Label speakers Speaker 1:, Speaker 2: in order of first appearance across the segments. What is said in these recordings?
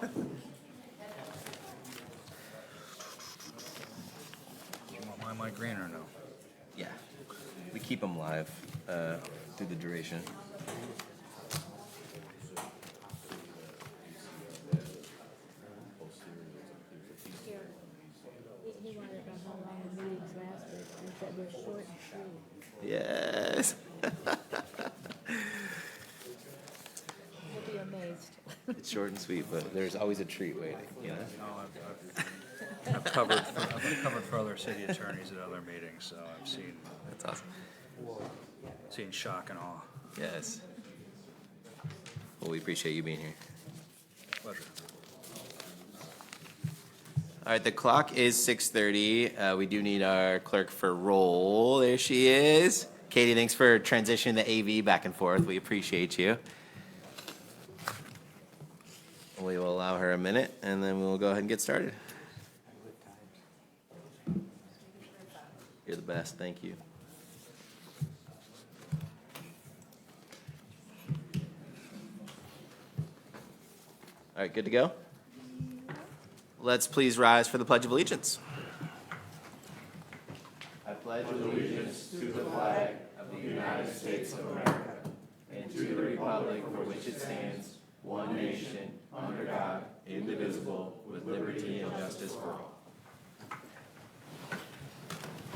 Speaker 1: You want my mic green or no?
Speaker 2: Yeah. We keep them live through the duration.
Speaker 3: He wanted to know how long the meetings lasted, and said they're short and sweet.
Speaker 2: Yes.
Speaker 3: You'll be amazed.
Speaker 2: It's short and sweet, but there's always a treat waiting, you know?
Speaker 1: No, I've covered for other city attorneys at other meetings, so I've
Speaker 2: That's awesome.
Speaker 1: seen shock and awe.
Speaker 2: Yes. Well, we appreciate you being here.
Speaker 1: Pleasure.
Speaker 2: All right, the clock is 6:30. We do need our clerk for roll. There she is. Katie, thanks for transitioning the AV back and forth. We appreciate you. We will allow her a minute, and then we'll go ahead and get started. You're the best. Thank you. All right, good to go? Let's please rise for the Pledge of Allegiance. I pledge allegiance to the flag of the United States of America and to the republic for which it stands, one nation, under God, indivisible, with liberty and justice for all.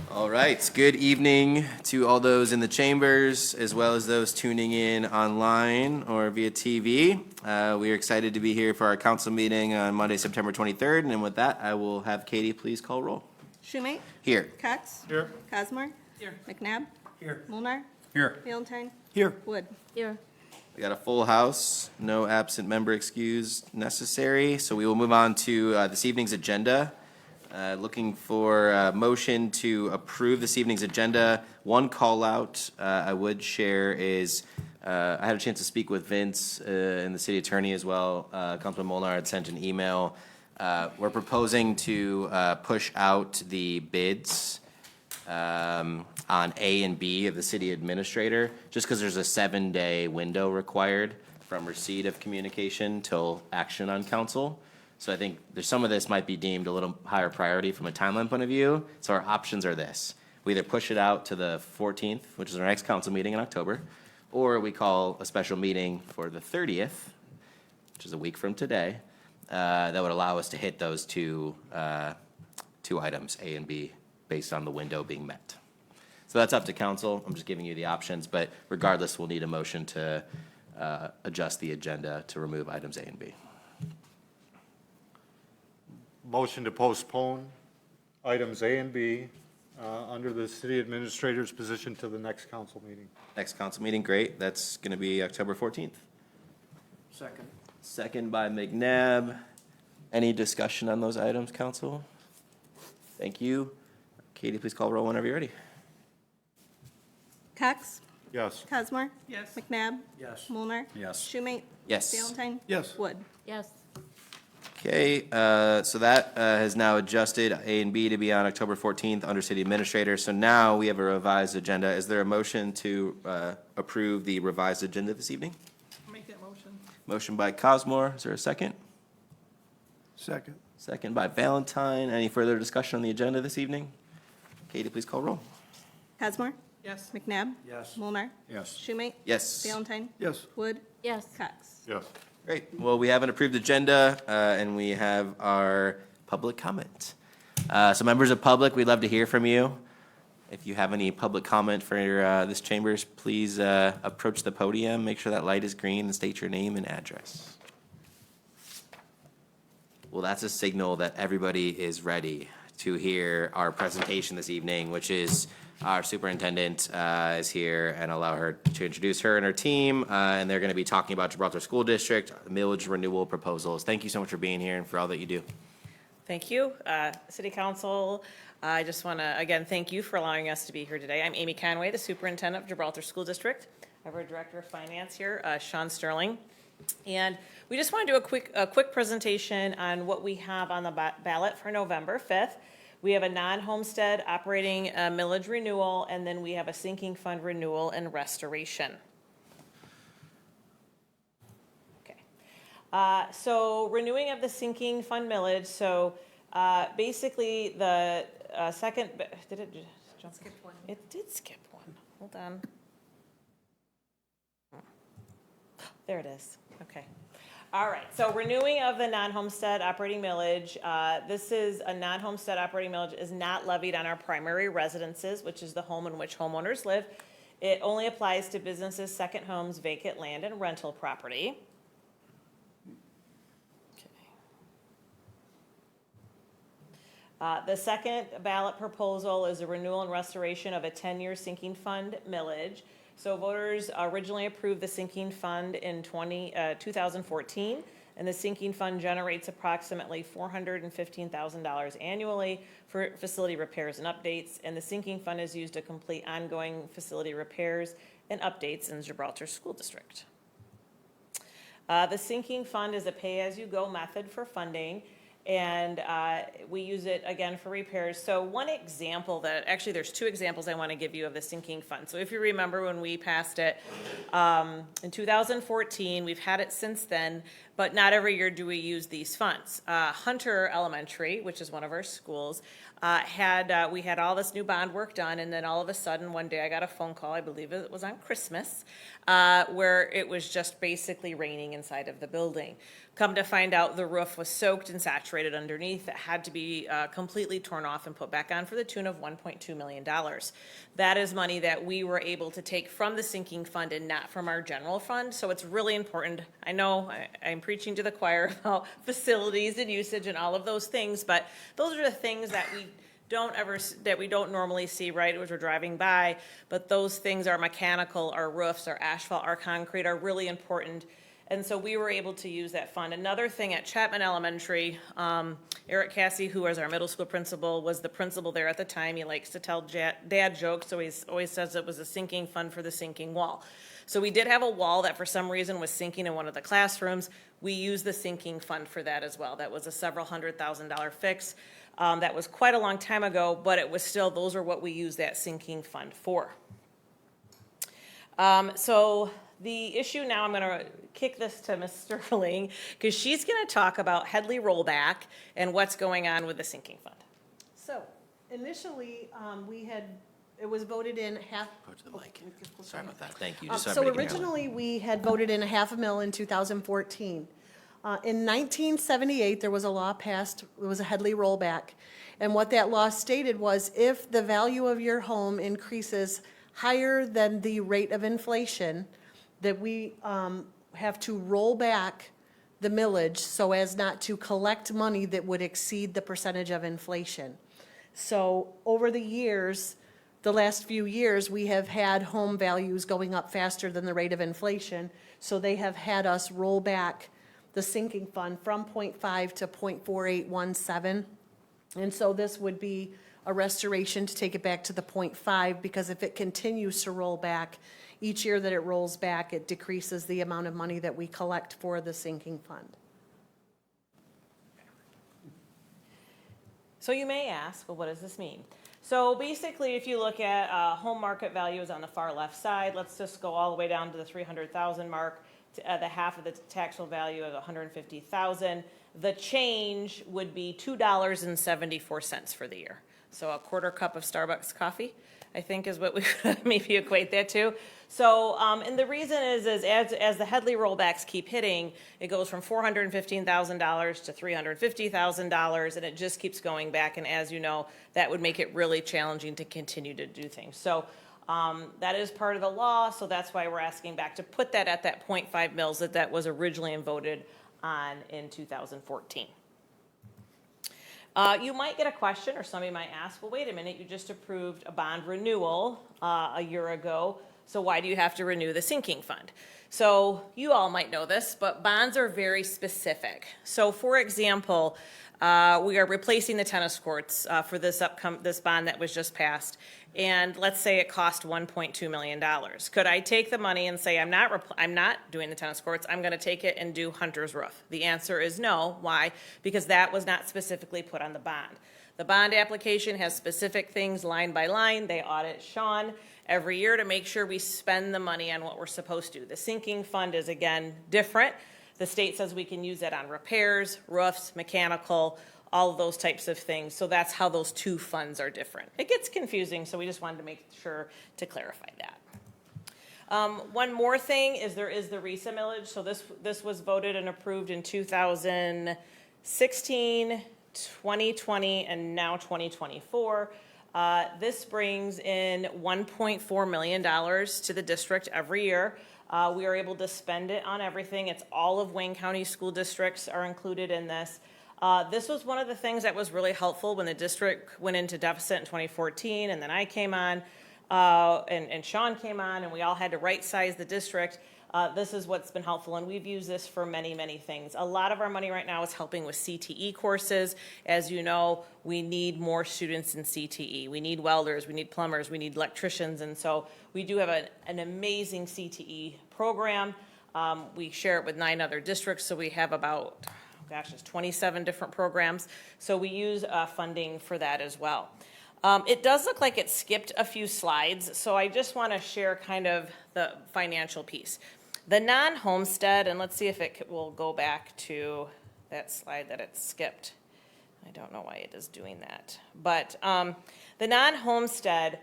Speaker 2: All right, good evening to all those in the chambers, as well as those tuning in online or via TV. We are excited to be here for our council meeting on Monday, September 23rd, and with that, I will have Katie please call roll.
Speaker 4: Schumate?
Speaker 2: Here.
Speaker 4: Cox?
Speaker 1: Here.
Speaker 4: Cosmore? Here. McNabb?
Speaker 1: Here.
Speaker 4: Molnar?
Speaker 1: Here.
Speaker 4: Valentine?
Speaker 1: Here.
Speaker 4: Wood?
Speaker 3: Here.
Speaker 2: We got a full house, no absent member excused necessary, so we will move on to this evening's agenda. Looking for a motion to approve this evening's agenda. One call out I would share is I had a chance to speak with Vince and the city attorney as well. Councilman Molnar had sent an email. We're proposing to push out the bids on A and B of the city administrator, just because there's a 7-day window required from receipt of communication till action on council. So I think there's some of this might be deemed a little higher priority from a timeline point of view. So our options are this. We either push it out to the 14th, which is our next council meeting in October, or we call a special meeting for the 30th, which is a week from today, that would allow us to hit those two items, A and B, based on the window being met. So that's up to council. I'm just giving you the options, but regardless, we'll need a motion to adjust the agenda to remove items A and B.
Speaker 5: Motion to postpone items A and B under the city administrator's position to the next council meeting.
Speaker 2: Next council meeting, great. That's going to be October 14th.
Speaker 1: Second.
Speaker 2: Second by McNabb. Any discussion on those items, council? Thank you. Katie, please call roll whenever you're ready.
Speaker 4: Cox?
Speaker 5: Yes.
Speaker 4: Cosmore? Yes. McNabb?
Speaker 1: Yes.
Speaker 4: Molnar?
Speaker 1: Yes.
Speaker 4: Schumate?
Speaker 2: Yes.
Speaker 4: Valentine?
Speaker 1: Yes.
Speaker 4: Wood?
Speaker 3: Yes.
Speaker 2: Okay, so that has now adjusted A and B to be on October 14th under city administrator. So now we have a revised agenda. Is there a motion to approve the revised agenda this evening?
Speaker 4: Make that motion.
Speaker 2: Motion by Cosmore. Is there a second?
Speaker 1: Second.
Speaker 2: Second by Valentine. Any further discussion on the agenda this evening? Katie, please call roll.
Speaker 4: Cosmore?
Speaker 6: Yes.
Speaker 4: McNabb?
Speaker 1: Yes.
Speaker 4: Molnar?
Speaker 1: Yes.
Speaker 4: Schumate?
Speaker 2: Yes.
Speaker 4: Valentine?
Speaker 1: Yes.
Speaker 4: Wood?
Speaker 3: Yes.
Speaker 4: Cox?
Speaker 5: Yes.
Speaker 2: Great. Well, we have an approved agenda, and we have our public comment. So members of public, we'd love to hear from you. If you have any public comment for this chambers, please approach the podium, make sure that light is green, and state your name and address. Well, that's a signal that everybody is ready to hear our presentation this evening, which is our superintendent is here, and allow her to introduce her and her team. And they're going to be talking about Gibraltar School District millage renewal proposals. Thank you so much for being here and for all that you do.
Speaker 6: Thank you. City Council, I just want to, again, thank you for allowing us to be here today. I'm Amy Conway, the superintendent of Gibraltar School District. I have our director of finance here, Sean Sterling. And we just want to do a quick presentation on what we have on the ballot for November 5th. We have a non-homestead operating millage renewal, and then we have a sinking fund renewal and restoration. Okay. So renewing of the sinking fund millage, so basically the second, did it just jump? Skip one. It did skip one. Hold on. There it is. Okay. All right. So renewing of the non-homestead operating millage. This is a non-homestead operating millage is not levied on our primary residences, which is the home in which homeowners live. It only applies to businesses, second homes, vacant land, and rental property. The second ballot proposal is a renewal and restoration of a 10-year sinking fund millage. So voters originally approved the sinking fund in 2014, and the sinking fund generates approximately $415,000 annually for facility repairs and updates, and the sinking fund is used to complete ongoing facility repairs and updates in Gibraltar School District. The sinking fund is a pay-as-you-go method for funding, and we use it again for repairs. So one example actually there's two examples I want to give you of the sinking fund. So if you remember when we passed it in 2014, we've had it since then, but not every year do we use these funds. Hunter Elementary, which is one of our schools, we had all this new bond work done, and then all of a sudden one day I got a phone call, I believe it was on Christmas, where it was just basically raining inside of the building. Come to find out, the roof was soaked and saturated underneath. It had to be completely torn off and put back on for the tune of $1.2 million. That is money that we were able to take from the sinking fund and not from our general fund. So it's really important. I know I'm preaching to the choir about facilities and usage and all of those things, but those are the things that we don't normally see, right, as we're driving by. But those things, our mechanical, our roofs, our asphalt, our concrete, are really important. And so we were able to use that fund. Another thing at Chapman Elementary, Eric Cassie, who was our middle school principal, was the principal there at the time. He likes to tell dad jokes, so he always says it was a sinking fund for the sinking wall. So we did have a wall that for some reason was sinking in one of the classrooms. We used the sinking fund for that as well. That was a several $100,000 fix. That was quite a long time ago, but it was still, those are what we used that sinking fund for. So the issue now, I'm going to kick this to Ms. Sterling, because she's going to talk about Headley rollback and what's going on with the sinking fund.
Speaker 7: So initially, it was voted in half.
Speaker 2: Go to the mic. Sorry about that. Thank you.
Speaker 7: So originally, we had voted in $500,000 in 2014. In 1978, there was a law passed, it was a Headley rollback. And what that law stated was if the value of your home increases higher than the rate of inflation, that we have to roll back the millage so as not to collect money that would exceed the percentage of inflation. So over the years, the last few years, we have had home values going up faster than the rate of inflation, so they have had us roll back the sinking fund from 0.5 to 0.4817. And so this would be a restoration to take it back to the 0.5, because if it continues to roll back, each year that it rolls back, it decreases the amount of money that we collect for the sinking fund.
Speaker 6: So you may ask, well, what does this mean? So basically, if you look at home market values on the far left side, let's just go all the way down to the 300,000 mark, to, the half of the taxable value of 150,000. The change would be $2.74 for the year. So a quarter cup of Starbucks coffee, I think, is what we could maybe equate that to. So, and the reason is as the Headley rollbacks keep hitting, it goes from $415,000 to $350,000, and it just keeps going back. And as you know, that would make it really challenging to continue to do things. So that is part of the law. So that's why we're asking back to put that at that 0.5 mils that was originally voted on in 2014. You might get a question, or somebody might ask, well, wait a minute, you just approved a bond renewal a year ago, so why do you have to renew the sinking fund? So you all might know this, but bonds are very specific. So for example, we are replacing the tennis courts for this bond that was just passed, and let's say it cost $1.2 million. Could I take the money and say, I'm not doing the tennis courts, I'm going to take it and do Hunter's roof? The answer is no. Why? Because that was not specifically put on the bond. The bond application has specific things line by line. They audit Sean every year to make sure we spend the money on what we're supposed to. The sinking fund is, again, different. The state says we can use that on repairs, roofs, mechanical, all of those types of things. So that's how those two funds are different. It gets confusing, so we just wanted to make sure to clarify that. One more thing is there is the RESA millage. So this was voted and approved in 2016, 2020, and now 2024. This brings in $1.4 million to the district every year. We are able to spend it on everything. It's all of Wayne County school districts are included in this. This was one of the things that was really helpful when the district went into deficit in 2014, and then I came on, and Sean came on, and we all had to right-size the district. This is what's been helpful, and we've used this for many, many things. A lot of our money right now is helping with CTE courses. As you know, we need more students in CTE. We need welders, we need plumbers, we need electricians, and so we do have an amazing CTE program. We share it with 9 other districts, so we have about, gosh, it's 27 different programs. So we use funding for that as well. It does look like it skipped a few slides, so I just want to share kind of the financial piece. The non-homestead, and let's see if it will go back to that slide that it skipped. I don't know why it is doing that. But the non-homestead,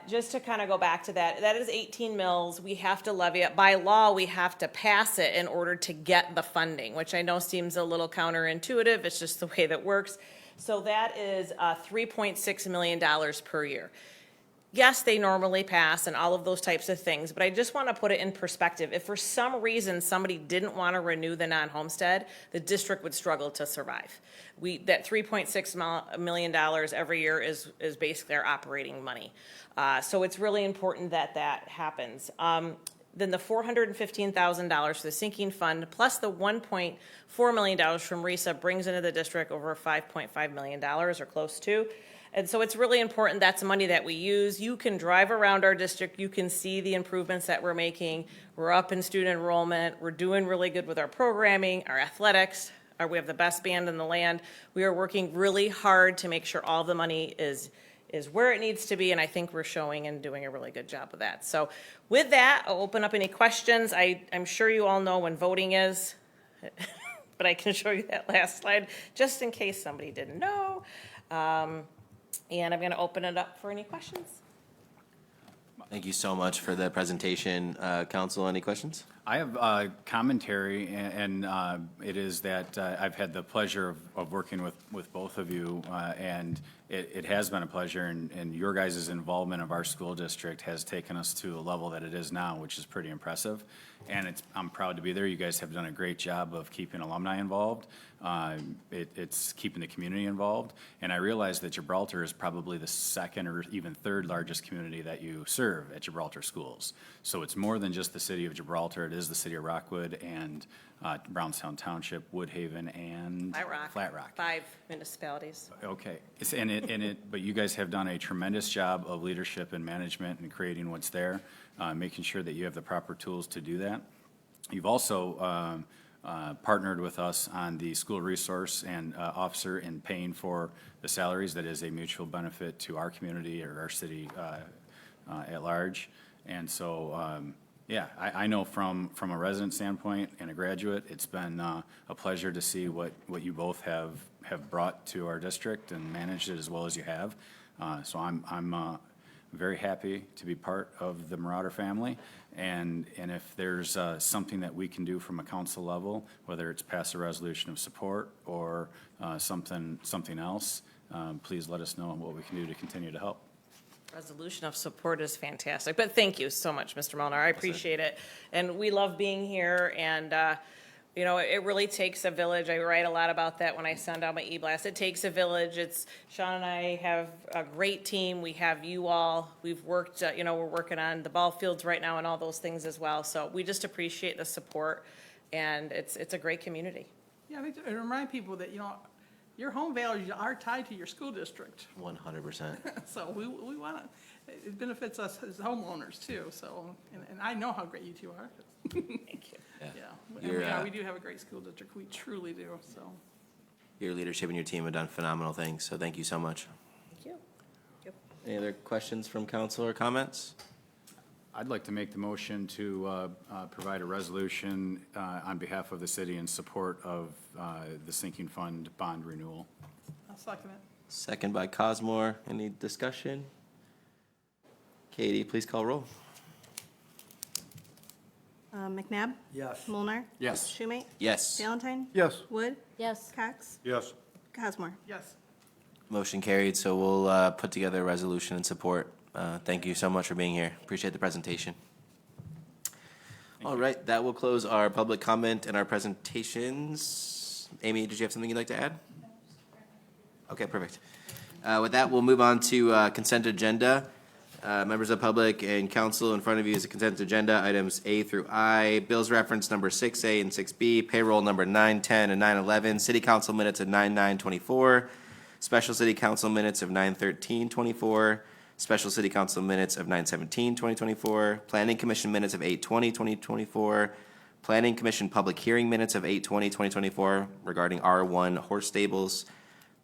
Speaker 6: just to kind of go back to that, that is 18 mills. We have to levy it. By law, we have to pass it in order to get the funding, which I know seems a little counterintuitive. It's just the way that works. So that is $3.6 million per year. Yes, they normally pass and all of those types of things, but I just want to put it in perspective. If for some reason somebody didn't want to renew the non-homestead, the district would struggle to survive. That $3.6 million every year is basically our operating money. So it's really important that that happens. Then the $415,000 for the sinking fund plus the $1.4 million from RESA brings into the district over $5.5 million or close to. And so it's really important. That's money that we use. You can drive around our district. You can see the improvements that we're making. We're up in student enrollment. We're doing really good with our programming, our athletics. We have the best band in the land. We are working really hard to make sure all the money is where it needs to be, and I think we're showing and doing a really good job of that. So with that, I'll open up any questions. I'm sure you all know when voting is, but I can show you that last slide just in case somebody didn't know. And I'm going to open it up for any questions.
Speaker 2: Thank you so much for the presentation. Council, any questions?
Speaker 1: I have commentary, and it is that I've had the pleasure of working with both of you, and it has been a pleasure, and your guys' involvement of our school district has taken us to a level that it is now, which is pretty impressive. And I'm proud to be there. You guys have done a great job of keeping alumni involved. It's keeping the community involved. And I realize that Gibraltar is probably the second or even third largest community that you serve at Gibraltar schools. So it's more than just the city of Gibraltar. It is the city of Rockwood and Brownstown Township, Woodhaven, and Flat Rock.
Speaker 6: 5 municipalities.
Speaker 1: Okay, but you guys have done a tremendous job of leadership and management and creating what's there, making sure that you have the proper tools to do that. You've also partnered with us on the school resource and officer in paying for the salaries. That is a mutual benefit to our community or our city at large. And so, yeah, I know from a resident standpoint and a graduate, it's been a pleasure to see what you both have brought to our district and managed it as well as you have. So I'm very happy to be part of the Marauder family. And if there's something that we can do from a council level, whether it's pass a resolution of support or something else, please let us know what we can do to continue to help.
Speaker 6: Resolution of support is fantastic, but thank you so much, Mr. Molnar. I appreciate it. And we love being here, and you know, it really takes a village. I write a lot about that when I send out my e-blast. It takes a village. Sean and I have a great team. We have you all. We've worked, you know, we're working on the ball fields right now and all those things as well. So we just appreciate the support, and it's a great community.
Speaker 4: Yeah, I think to remind people that, you know, your home values are tied to your school district.
Speaker 2: 100%.
Speaker 4: So we want to, it benefits us as homeowners too, so, and I know how great you two are.
Speaker 6: Thank you.
Speaker 4: Yeah,
Speaker 2: You're,
Speaker 4: and we do have a great school district, we truly do, so.
Speaker 2: Your leadership and your team have done phenomenal things, so thank you so much.
Speaker 6: Thank you.
Speaker 2: Any other questions from council or comments?
Speaker 1: I'd like to make the motion to provide a resolution on behalf of the city in support of the sinking fund bond renewal.
Speaker 4: I'll second it.
Speaker 2: Second by Cosmore. Any discussion? Katie, please call roll.
Speaker 8: McNabb?
Speaker 5: Yes.
Speaker 8: Mulnar?
Speaker 1: Yes.
Speaker 8: Schumate?
Speaker 2: Yes.
Speaker 8: Valentine?
Speaker 5: Yes.
Speaker 8: Wood?
Speaker 3: Yes.
Speaker 8: Cox?
Speaker 5: Yes.
Speaker 8: Cosmore?
Speaker 4: Yes.
Speaker 2: Motion carried, so we'll put together a resolution in support. Thank you so much for being here. Appreciate the presentation. All right, that will close our public comment and our presentations. Amy, did you have something you'd like to add? Okay, perfect. With that, we'll move on to consent agenda. Members of the public and council, in front of you is a consent agenda, items A through I, bills reference number 6A and 6B, payroll number 910 and 911, city council minutes of 9/9/24, special city council minutes of 9/13/24, special city council minutes of 9/17/2024, planning commission minutes of 8/20/2024, planning commission public hearing minutes of 8/20/2024 regarding R1 horse stables,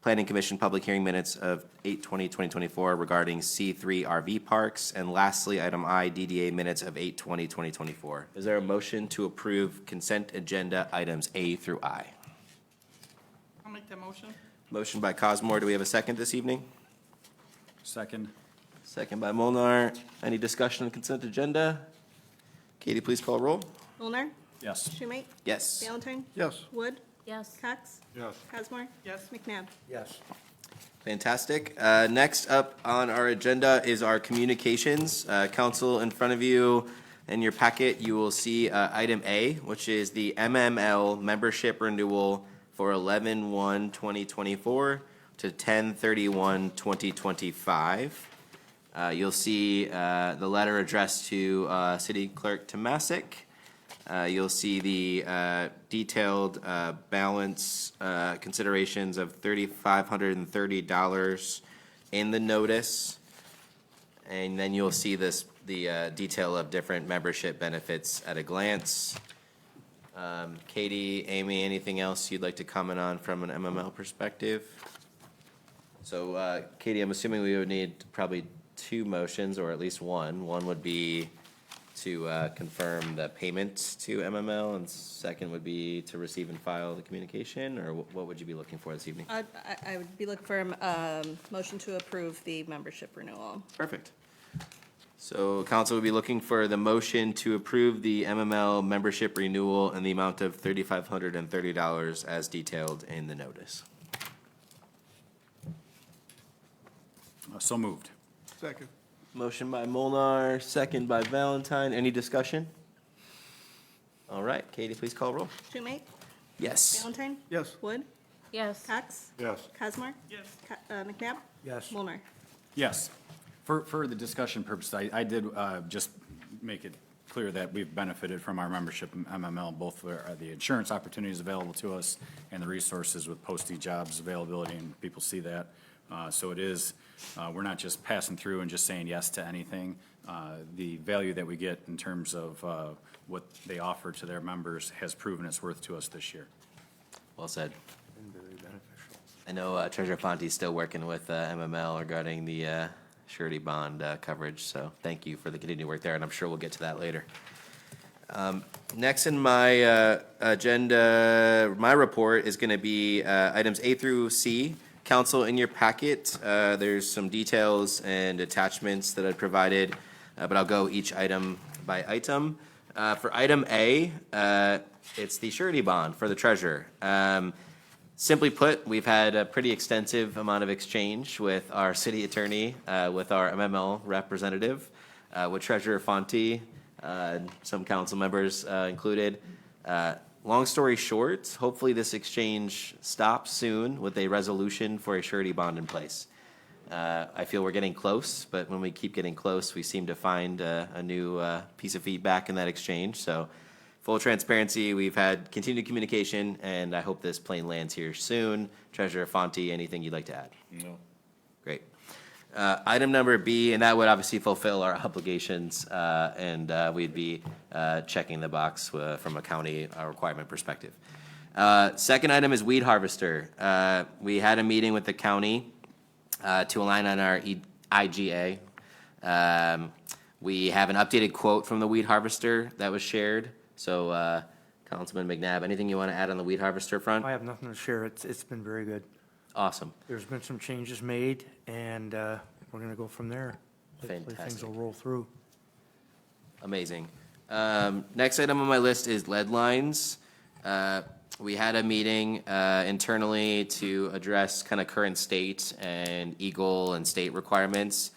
Speaker 2: planning commission public hearing minutes of 8/20/2024 regarding C3 RV parks, and lastly, item I, DDA minutes of 8/20/2024. Is there a motion to approve consent agenda items A through I?
Speaker 4: I'll make that motion.
Speaker 2: Motion by Cosmore. Do we have a second this evening?
Speaker 1: Second?
Speaker 2: Second by Molnar. Any discussion on consent agenda? Katie, please call roll.
Speaker 8: Mulnar?
Speaker 1: Yes.
Speaker 8: Schumate?
Speaker 2: Yes.
Speaker 8: Valentine?
Speaker 5: Yes.
Speaker 8: Wood?
Speaker 3: Yes.
Speaker 8: Cox?
Speaker 5: Yes.
Speaker 8: Cosmore?
Speaker 4: Yes.
Speaker 8: McNabb?
Speaker 5: Yes.
Speaker 2: Fantastic. Next up on our agenda is our communications. Council, in front of you in your packet, you will see item A, which is the MML membership renewal for 11/1/2024 to 10/31/2025. You'll see the letter addressed to City Clerk Tomasic. You'll see the detailed balance considerations of $3,530 in the notice. And then you'll see the detail of different membership benefits at a glance. Katie, Amy, anything else you'd like to comment on from an MML perspective? So, Katie, I'm assuming we would need probably two motions, or at least one. One would be to confirm the payment to MML, and second would be to receive and file the communication, or what would you be looking for this evening?
Speaker 8: I would be looking for a motion to approve the membership renewal.
Speaker 2: Perfect. So council will be looking for the motion to approve the MML membership renewal in the amount of $3,530 as detailed in the notice.
Speaker 1: So moved.
Speaker 5: Second.
Speaker 2: Motion by Molnar, second by Valentine. Any discussion? All right, Katie, please call roll.
Speaker 8: Schumate?
Speaker 2: Yes.
Speaker 8: Valentine?
Speaker 5: Yes.
Speaker 8: Wood?
Speaker 3: Yes.
Speaker 8: Cox?
Speaker 5: Yes.
Speaker 8: Cosmore?
Speaker 4: Yes.
Speaker 8: McNabb?
Speaker 5: Yes.
Speaker 8: Mulnar?
Speaker 1: Yes. For the discussion purpose, I did just make it clear that we've benefited from our membership in MML, both for the insurance opportunities available to us and the resources with posting jobs availability, and people see that. So it is, we're not just passing through and just saying yes to anything. The value that we get in terms of what they offer to their members has proven its worth to us this year.
Speaker 2: Well said. I know Treasurer Fonte's still working with MML regarding the surety bond coverage, so thank you for the continued work there, and I'm sure we'll get to that later. Next in my agenda, my report is going to be items A through C. Council, in your packet, there's some details and attachments that I provided, but I'll go each item by item. For item A, it's the surety bond for the treasurer. Simply put, we've had a pretty extensive amount of exchange with our city attorney, with our MML representative, with Treasurer Fonte, some council members included. Long story short, hopefully this exchange stops soon with a resolution for a surety bond in place. I feel we're getting close, but when we keep getting close, we seem to find a new piece of feedback in that exchange. So full transparency, we've had continued communication, and I hope this plane lands here soon. Treasurer Fonte, anything you'd like to add?
Speaker 5: No.
Speaker 2: Great. Item number B, and that would obviously fulfill our obligations, and we'd be checking the box from a county requirement perspective. Second item is weed harvester. We had a meeting with the county to align on our IGA. We have an updated quote from the weed harvester that was shared. So, Councilman McNabb, anything you want to add on the weed harvester front?
Speaker 9: I have nothing to share. It's been very good.
Speaker 2: Awesome.
Speaker 9: There's been some changes made, and we're going to go from there. Hopefully things
Speaker 2: Fantastic.
Speaker 9: will roll through.
Speaker 2: Amazing. Next item on my list is lead lines. We had a meeting internally to address kind of current state and Eagle and state requirements.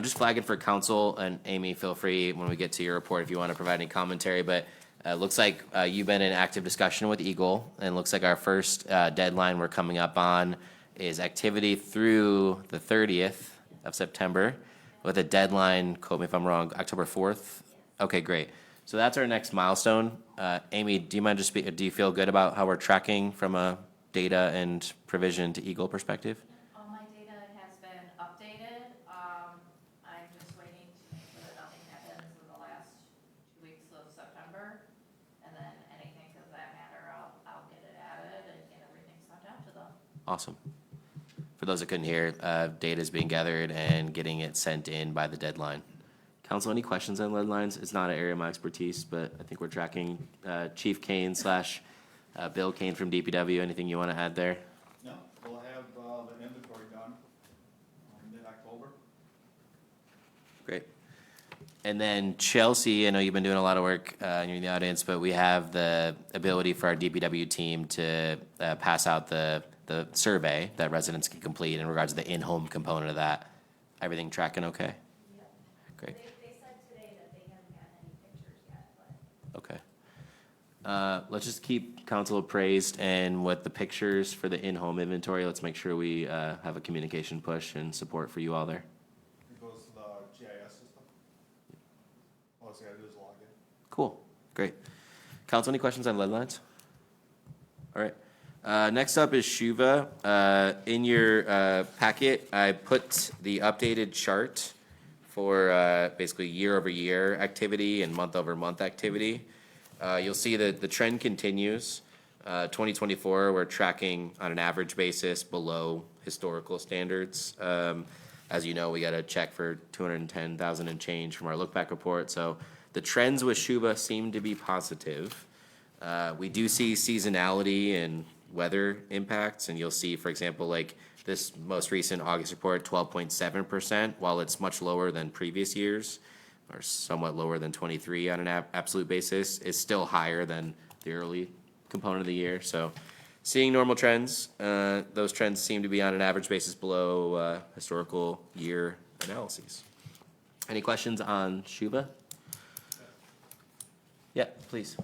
Speaker 2: Just flag it for council, and Amy, feel free when we get to your report if you want to provide any commentary, but looks like you've been in active discussion with Eagle, and looks like our first deadline we're coming up on is activity through the 30th of September, with a deadline, quote me if I'm wrong, October 4th? Okay, great. So that's our next milestone. Amy, do you mind do you feel good about how we're tracking from a data and provision to Eagle perspective?
Speaker 10: All my data has been updated. I'm just waiting to make sure that nothing happens in the last 2 weeks of September. And then anything to that matter, I'll get it added and get everything sent out to them.
Speaker 2: Awesome. For those that couldn't hear, data is being gathered and getting it sent in by the deadline. Council, any questions on lead lines? It's not an area of my expertise, but I think we're tracking Chief Kane / Bill Kane from DPW. Anything you want to add there?
Speaker 11: No, we'll have the inventory done mid-October.
Speaker 2: Great. And then Chelsea, I know you've been doing a lot of work, and you're in the audience, but we have the ability for our DPW team to pass out the survey that residents can complete in regards to the in-home component of that. Everything tracking okay? Great.
Speaker 10: They said today that they haven't gotten any pictures yet, but.
Speaker 2: Okay. Let's just keep council appraised, and with the pictures for the in-home inventory, let's make sure we have a communication push and support for you all there.
Speaker 11: It goes to the GIS system. All it's gotta do is log in.
Speaker 2: Cool, great. Council, any questions on lead lines? All right. Next up is Shuva. In your packet, I put the updated chart for basically year-over-year activity and month-over-month activity. You'll see that the trend continues. 2024, we're tracking on an average basis below historical standards. As you know, we got a check for 210,000 and change from our look-back report. So the trends with Shuva seem to be positive. We do see seasonality and weather impacts, and you'll see, for example, like this most recent August report, 12.7%, while it's much lower than previous years, or somewhat lower than 23 on an absolute basis, is still higher than the early component of the year. So seeing normal trends, those trends seem to be on an average basis below historical year analyses. Any questions on Shuva? Yeah, please.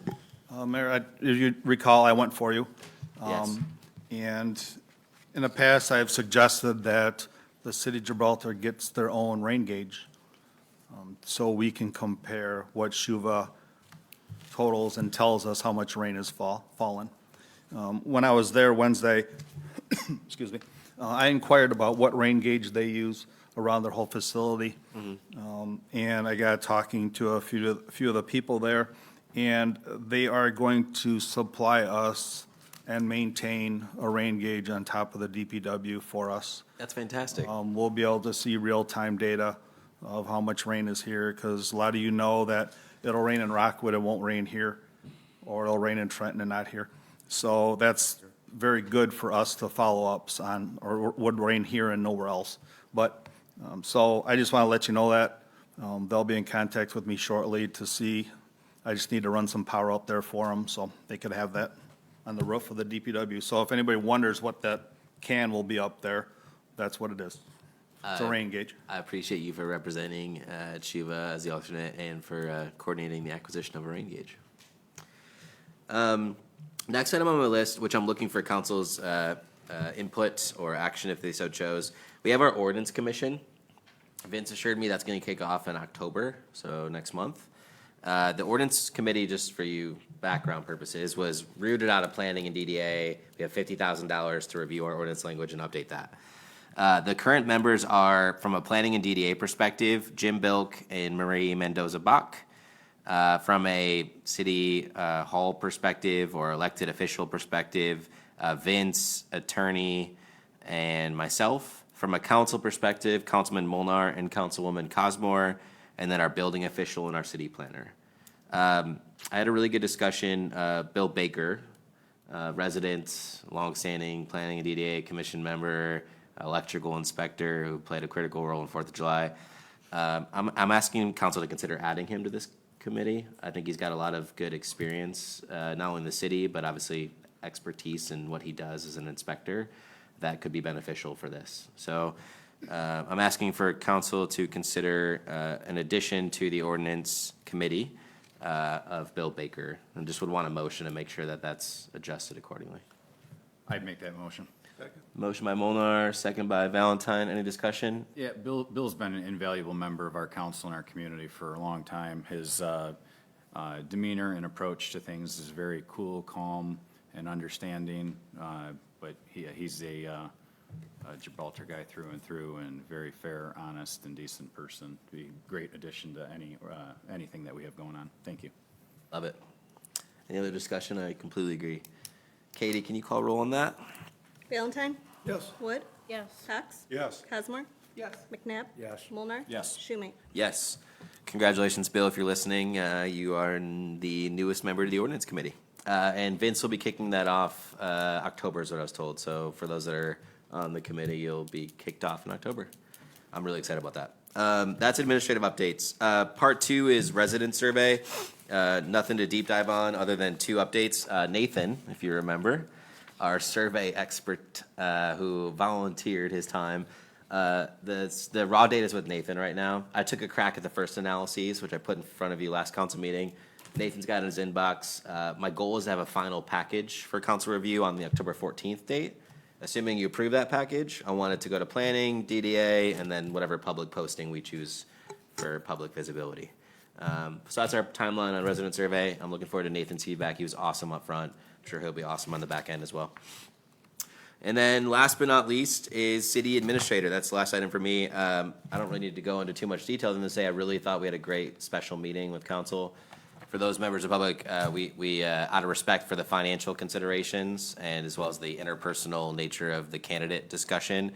Speaker 11: Mayor, if you recall, I went for you.
Speaker 2: Yes.
Speaker 11: And in the past, I have suggested that the city of Gibraltar gets their own rain gauge, so we can compare what Shuva totals and tells us how much rain has fallen. When I was there Wednesday, excuse me, I inquired about what rain gauge they use around their whole facility. And I got talking to a few of the people there, and they are going to supply us and maintain a rain gauge on top of the DPW for us.
Speaker 2: That's fantastic.
Speaker 11: We'll be able to see real-time data of how much rain is here, because a lot of you know that it'll rain in Rockwood, it won't rain here, or it'll rain in Trenton and not here. So that's very good for us to follow ups on, or would rain here and nowhere else. But, so I just want to let you know that. They'll be in contact with me shortly to see. I just need to run some power up there for them, so they could have that on the roof of the DPW. So if anybody wonders what that can will be up there, that's what it is. It's a rain gauge.
Speaker 2: I appreciate you for representing Shuva as the alternate and for coordinating the acquisition of a rain gauge. Next item on my list, which I'm looking for council's input or action if they so chose, we have our ordinance commission. Vince assured me that's going to kick off in October, so next month. The ordinance committee, just for you background purposes, was rooted out of planning and DDA. We have $50,000 to review our ordinance language and update that. The current members are, from a planning and DDA perspective, Jim Bilk and Marie Mendoza-Bach. From a city hall perspective or elected official perspective, Vince, attorney, and myself. From a council perspective, Councilman Molnar and Councilwoman Cosmore. and then our building official and our city planner. I had a really good discussion, Bill Baker, resident, longstanding planning and DDA commission member, electrical inspector who played a critical role in 4th of July. I'm asking council to consider adding him to this committee. I think he's got a lot of good experience, not only in the city, but obviously expertise in what he does as an inspector that could be beneficial for this. So I'm asking for council to consider an addition to the ordinance committee of Bill Baker. And just would want a motion to make sure that that's adjusted accordingly.
Speaker 1: I'd make that motion.
Speaker 2: Motion by Molnar, second by Valentine. Any discussion?
Speaker 1: Yeah, Bill's been an invaluable member of our council and our community for a long time. His demeanor and approach to things is very cool, calm, and understanding. But he's a Gibraltar guy through and through, and very fair, honest, and decent person. Be a great addition to anything that we have going on. Thank you.
Speaker 2: Love it. Any other discussion? I completely agree. Katie, can you call roll on that?
Speaker 8: Valentine?
Speaker 5: Yes.
Speaker 8: Wood?
Speaker 3: Yes.
Speaker 8: Cox?
Speaker 5: Yes.
Speaker 8: Cosmore?
Speaker 4: Yes.
Speaker 8: McNabb?
Speaker 9: Yes.
Speaker 8: Molnar?
Speaker 1: Yes.
Speaker 8: Schumate?
Speaker 2: Yes. Congratulations, Bill, if you're listening. You are the newest member to the ordinance committee. And Vince will be kicking that off October is what I was told. So for those that are on the committee, you'll be kicked off in October. I'm really excited about that. That's administrative updates. Part 2 is resident survey. Nothing to deep dive on other than 2 updates. Nathan, if you remember, our survey expert who volunteered his time. The raw data is with Nathan right now. I took a crack at the first analyses, which I put in front of you last council meeting. Nathan's got it in his inbox. My goal is to have a final package for council review on the October 14th date. Assuming you approve that package, I want it to go to planning, DDA, and then whatever public posting we choose for public visibility. So that's our timeline on resident survey. I'm looking forward to Nathan's feedback. He was awesome up front. I'm sure he'll be awesome on the back end as well. And then last but not least is city administrator. That's the last item for me. I don't really need to go into too much detail other than to say I really thought we had a great special meeting with council. For those members of the public, we out of respect for the financial considerations and as well as the interpersonal nature of the candidate discussion,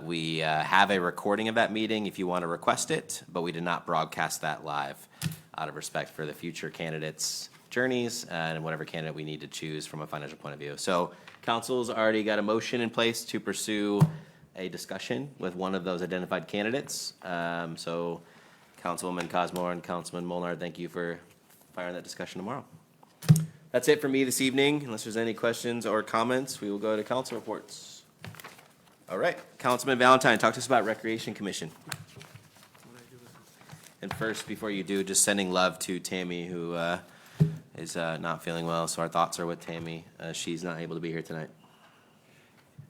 Speaker 2: we have a recording of that meeting if you want to request it, but we did not broadcast that live out of respect for the future candidates' journeys and whatever candidate we need to choose from a financial point of view. So council's already got a motion in place to pursue a discussion with one of those identified candidates. So Councilwoman Cosmore and Councilman Molnar, thank you for firing that discussion tomorrow. That's it for me this evening. Unless there's any questions or comments, we will go to council reports. All right, Councilman Valentine, talk to us about Recreation Commission. And first, before you do, just sending love to Tammy, who is not feeling well, so our thoughts are with Tammy. She's not able to be here tonight.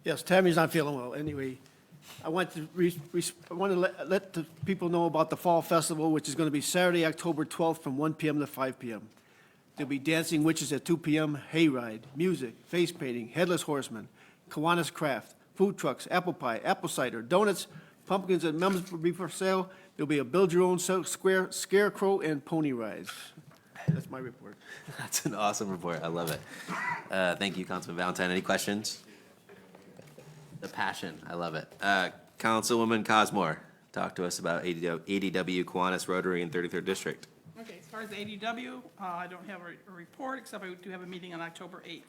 Speaker 12: Yes, Tammy's not feeling well. Anyway, I want to let the people know about the Fall Festival, which is going to be Saturday, October 12th from 1 p.m. to 5 p.m. There'll be dancing witches at 2 p.m., hayride, music, face painting, headless horsemen, Kiwanis craft, food trucks, apple pie, apple cider, donuts, pumpkins and members will be for sale. There'll be a build-your-own scarecrow and pony rides. That's my report.
Speaker 2: That's an awesome report. I love it. Thank you, Councilman Valentine. Any questions? The passion. I love it. Councilwoman Cosmore, talk to us about ADW Kiwanis Rotary in 33rd District.
Speaker 4: Okay, as far as the ADW, I don't have a report, except I do have a meeting on October 8th.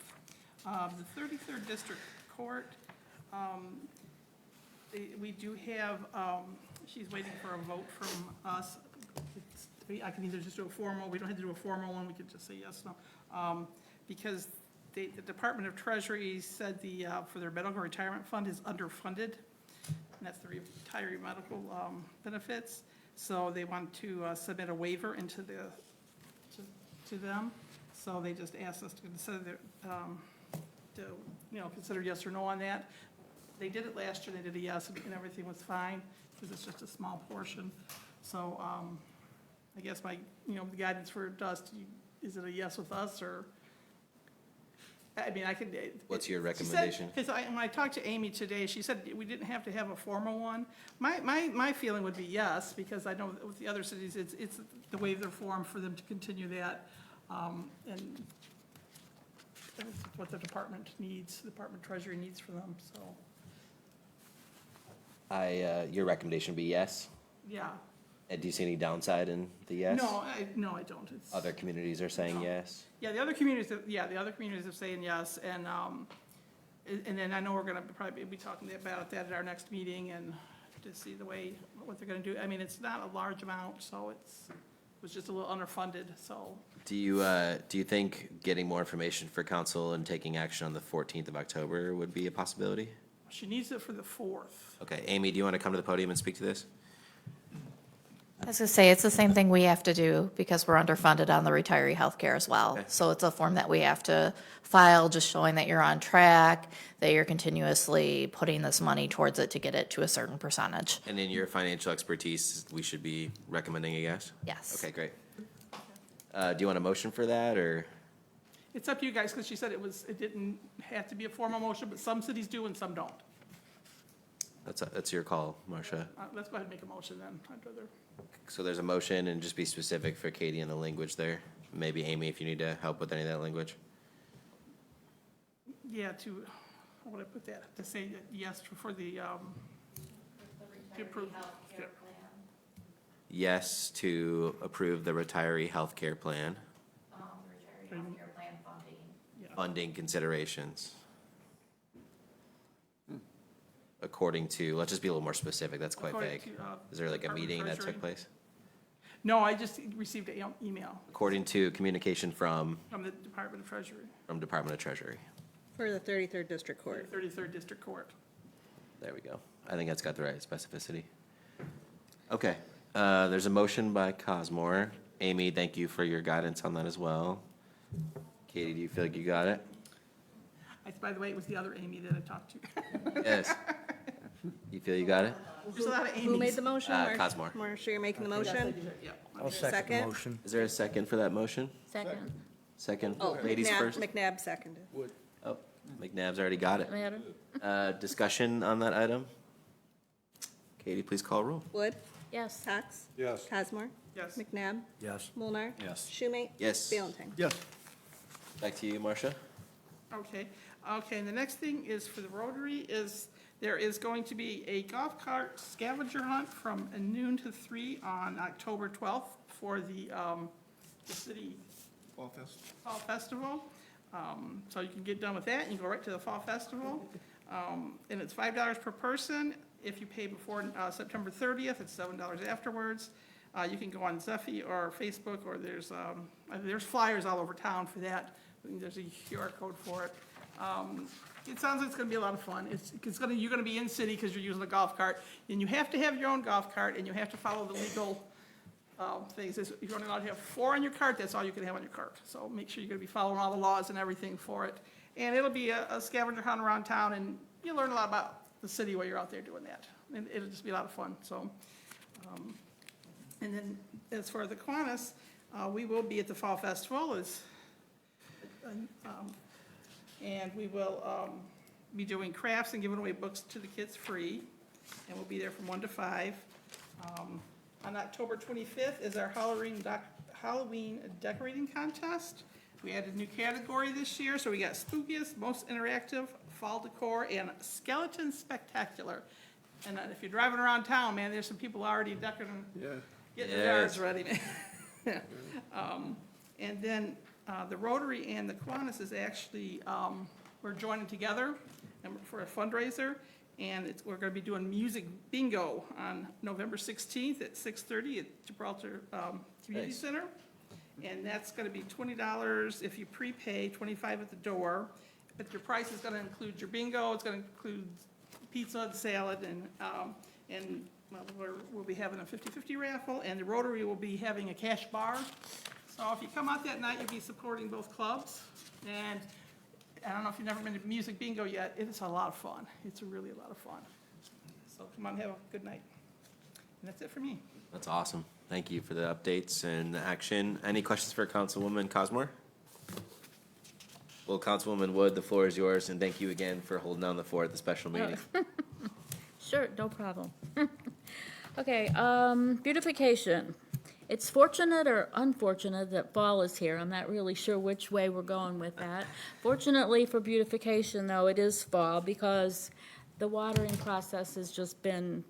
Speaker 4: The 33rd District Court, we do have, she's waiting for a vote from us. I can either just do a formal, we don't have to do a formal one, we could just say yes, no. Because the Department of Treasury said for their medical retirement fund is underfunded, and that's the retiree medical benefits. So they want to submit a waiver into to them. So they just asked us to consider consider yes or no on that. They did it last year. They did a yes, and everything was fine because it's just a small portion. So I guess the guidance for Dust, is it a yes with us or? I mean, I could.
Speaker 2: What's your recommendation?
Speaker 4: Because when I talked to Amy today, she said we didn't have to have a formal one. My feeling would be yes, because I know with the other cities, it's the way they're formed for them to continue that, and that's what the department needs, the Department of Treasury needs for them. So.
Speaker 2: Your recommendation would be yes?
Speaker 4: Yeah.
Speaker 2: And do you see any downside in the yes?
Speaker 4: No, I don't. It's,
Speaker 2: Other communities are saying yes?
Speaker 4: yeah, the other communities, the other communities are saying yes, and then I know we're gonna probably be talking about that at our next meeting and to see what they're gonna do. I mean, it's not a large amount, so it was just a little underfunded, so.
Speaker 2: Do you think getting more information for council and taking action on the 14th of October would be a possibility?
Speaker 4: She needs it for the 4th.
Speaker 2: Okay, Amy, do you want to come to the podium and speak to this?
Speaker 10: I was gonna say, it's the same thing we have to do because we're underfunded on the retiree healthcare as well.
Speaker 2: Okay.
Speaker 10: So it's a form that we have to file, just showing that you're on track, that you're continuously putting this money towards it to get it to a certain percentage.
Speaker 2: And in your financial expertise, we should be recommending a yes?
Speaker 10: Yes.
Speaker 2: Okay, great. Do you want a motion for that, or?
Speaker 4: It's up to you guys, because she said it didn't have to be a formal motion, but some cities do and some don't.
Speaker 2: That's your call, Marcia.
Speaker 4: Let's go ahead and make a motion then. I'd rather.
Speaker 2: So there's a motion, and just be specific for Katie and the language there. Maybe Amy, if you need to help with any of that language.
Speaker 4: Yeah, how would I put that? To say that yes for the, to approve. Yeah.
Speaker 2: Yes to approve the retiree health care plan,
Speaker 10: Retiree healthcare plan funding.
Speaker 2: funding considerations. According to, let's just be a little more specific, that's quite
Speaker 4: According
Speaker 2: vague.
Speaker 4: to,
Speaker 2: Is there like a
Speaker 4: Department of
Speaker 2: meeting that
Speaker 4: Treasury.
Speaker 2: took place?
Speaker 4: No, I just received an email
Speaker 2: According to communication from
Speaker 4: from the Department of Treasury,
Speaker 2: Department of Treasury.
Speaker 8: For the 33rd District Court.
Speaker 4: 33rd District Court.
Speaker 2: There we go. I think that's got the right specificity. Okay, there's a motion by Cosmore. Amy, thank you for your guidance on that as well. Katie, do you feel like you got it?
Speaker 4: By the way, it was the other Amy that I talked to.
Speaker 2: Yes. You feel you got it?
Speaker 4: There's a lot of Amy's.
Speaker 8: Who made the motion?
Speaker 2: Cosmore.
Speaker 8: Marcia, you're making the motion?
Speaker 4: Yeah.
Speaker 9: I'll second the
Speaker 8: Second?
Speaker 9: motion.
Speaker 2: Is there a second for that motion?
Speaker 3: Second.
Speaker 2: Second?
Speaker 8: Oh,
Speaker 2: Ladies first?
Speaker 8: McNabb seconded.
Speaker 2: Oh, McNabb's already got it.
Speaker 3: Matter?
Speaker 2: Discussion on that item? Katie, please call roll.
Speaker 8: Wood?
Speaker 3: Yes.
Speaker 8: Cox?
Speaker 5: Yes.
Speaker 8: Cosmore?
Speaker 4: Yes.
Speaker 8: McNabb?
Speaker 9: Yes.
Speaker 8: Mulnar?
Speaker 1: Yes.
Speaker 8: Schumate?
Speaker 2: Yes.
Speaker 8: Valentine?
Speaker 12: Yes.
Speaker 2: Back to you, Marcia.
Speaker 4: Okay, and the next thing is for the Rotary there is going to be a golf cart scavenger hunt from noon to 3 on October 12th for the city
Speaker 12: Fall Fest.
Speaker 4: Fall Festival. So you can get done with that, and you go right to the Fall Festival. And it's $5 per person. If you pay before September 30th, it's $7 afterwards. You can go on Zephy or Facebook, or there's flyers all over town for that. There's a QR code for it. It sounds like it's gonna be a lot of fun. You're gonna be in city because you're using a golf cart, and you have to have your own golf cart, and you have to follow the legal things. You're only allowed to have 4 on your cart, that's all you can have on your cart. So make sure you're gonna be following all the laws and everything for it. And it'll be a scavenger hunt around town, and you'll learn a lot about the city while you're out there doing that. And it'll just be a lot of fun, so. And then, as for the Kiwanis, we will be at the Fall Festival, and we will be doing crafts and giving away books to the kids free, and we'll be there from 1 to 5. On October 25th is our Halloween decorating contest. We added a new category this year, so we got spookiest, most interactive, fall decor, and skeleton spectacular. And if you're driving around town, man, there's some people already decorating, getting their yards ready, man. And then the Rotary and the Kiwanis is actually, we're joining together for a fundraiser, and we're going to be doing music bingo on November 16th at 6:30 at Gibraltar Community
Speaker 2: Nice.
Speaker 4: Center. And that's going to be $20 if you prepay, $25 at the door. But your price is going to include your bingo, it's going to include pizza and salad, and we'll be having a 50/50 raffle, and the Rotary will be having a cash bar. So if you come out that night, you'll be supporting both clubs. And I don't know if you've never been to music bingo yet, it's a lot of fun. It's really a lot of fun. So come on, have a good night. And that's it for me.
Speaker 2: That's awesome. Thank you for the updates and the action. Any questions for Councilwoman Cosmore? Well, Councilwoman Wood, the floor is yours, and thank you again for holding down the fort at the special meeting.
Speaker 3: Sure, no problem. Okay, beautification. It's fortunate or unfortunate that fall is here. I'm not really sure which way we're going with that. Fortunately for beautification, though, it is fall because the watering process has just been,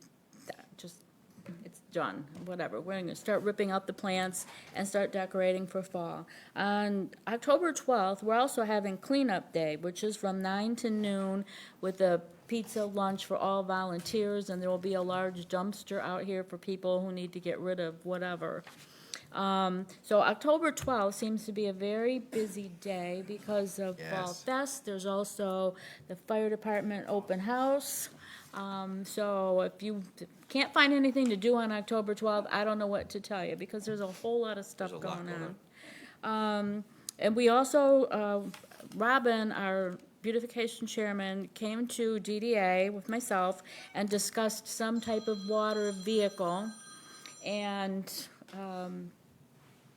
Speaker 3: done, whatever. We're gonna start ripping out the plants and start decorating for fall. On October 12th, we're also having cleanup day, which is from 9 to noon with a pizza lunch for all volunteers, and there will be a large dumpster out here for people who need to get rid of whatever. So October 12th seems to be a very busy day because of Fall
Speaker 2: Yes.
Speaker 3: Fest. There's also the fire department open house. So if you can't find anything to do on October 12th, I don't know what to tell you, because there's a whole lot of stuff
Speaker 2: There's a lot
Speaker 3: going
Speaker 2: going
Speaker 3: on. And we also, Robin, our beautification chairman, came to DDA with myself and discussed some type of water vehicle. And,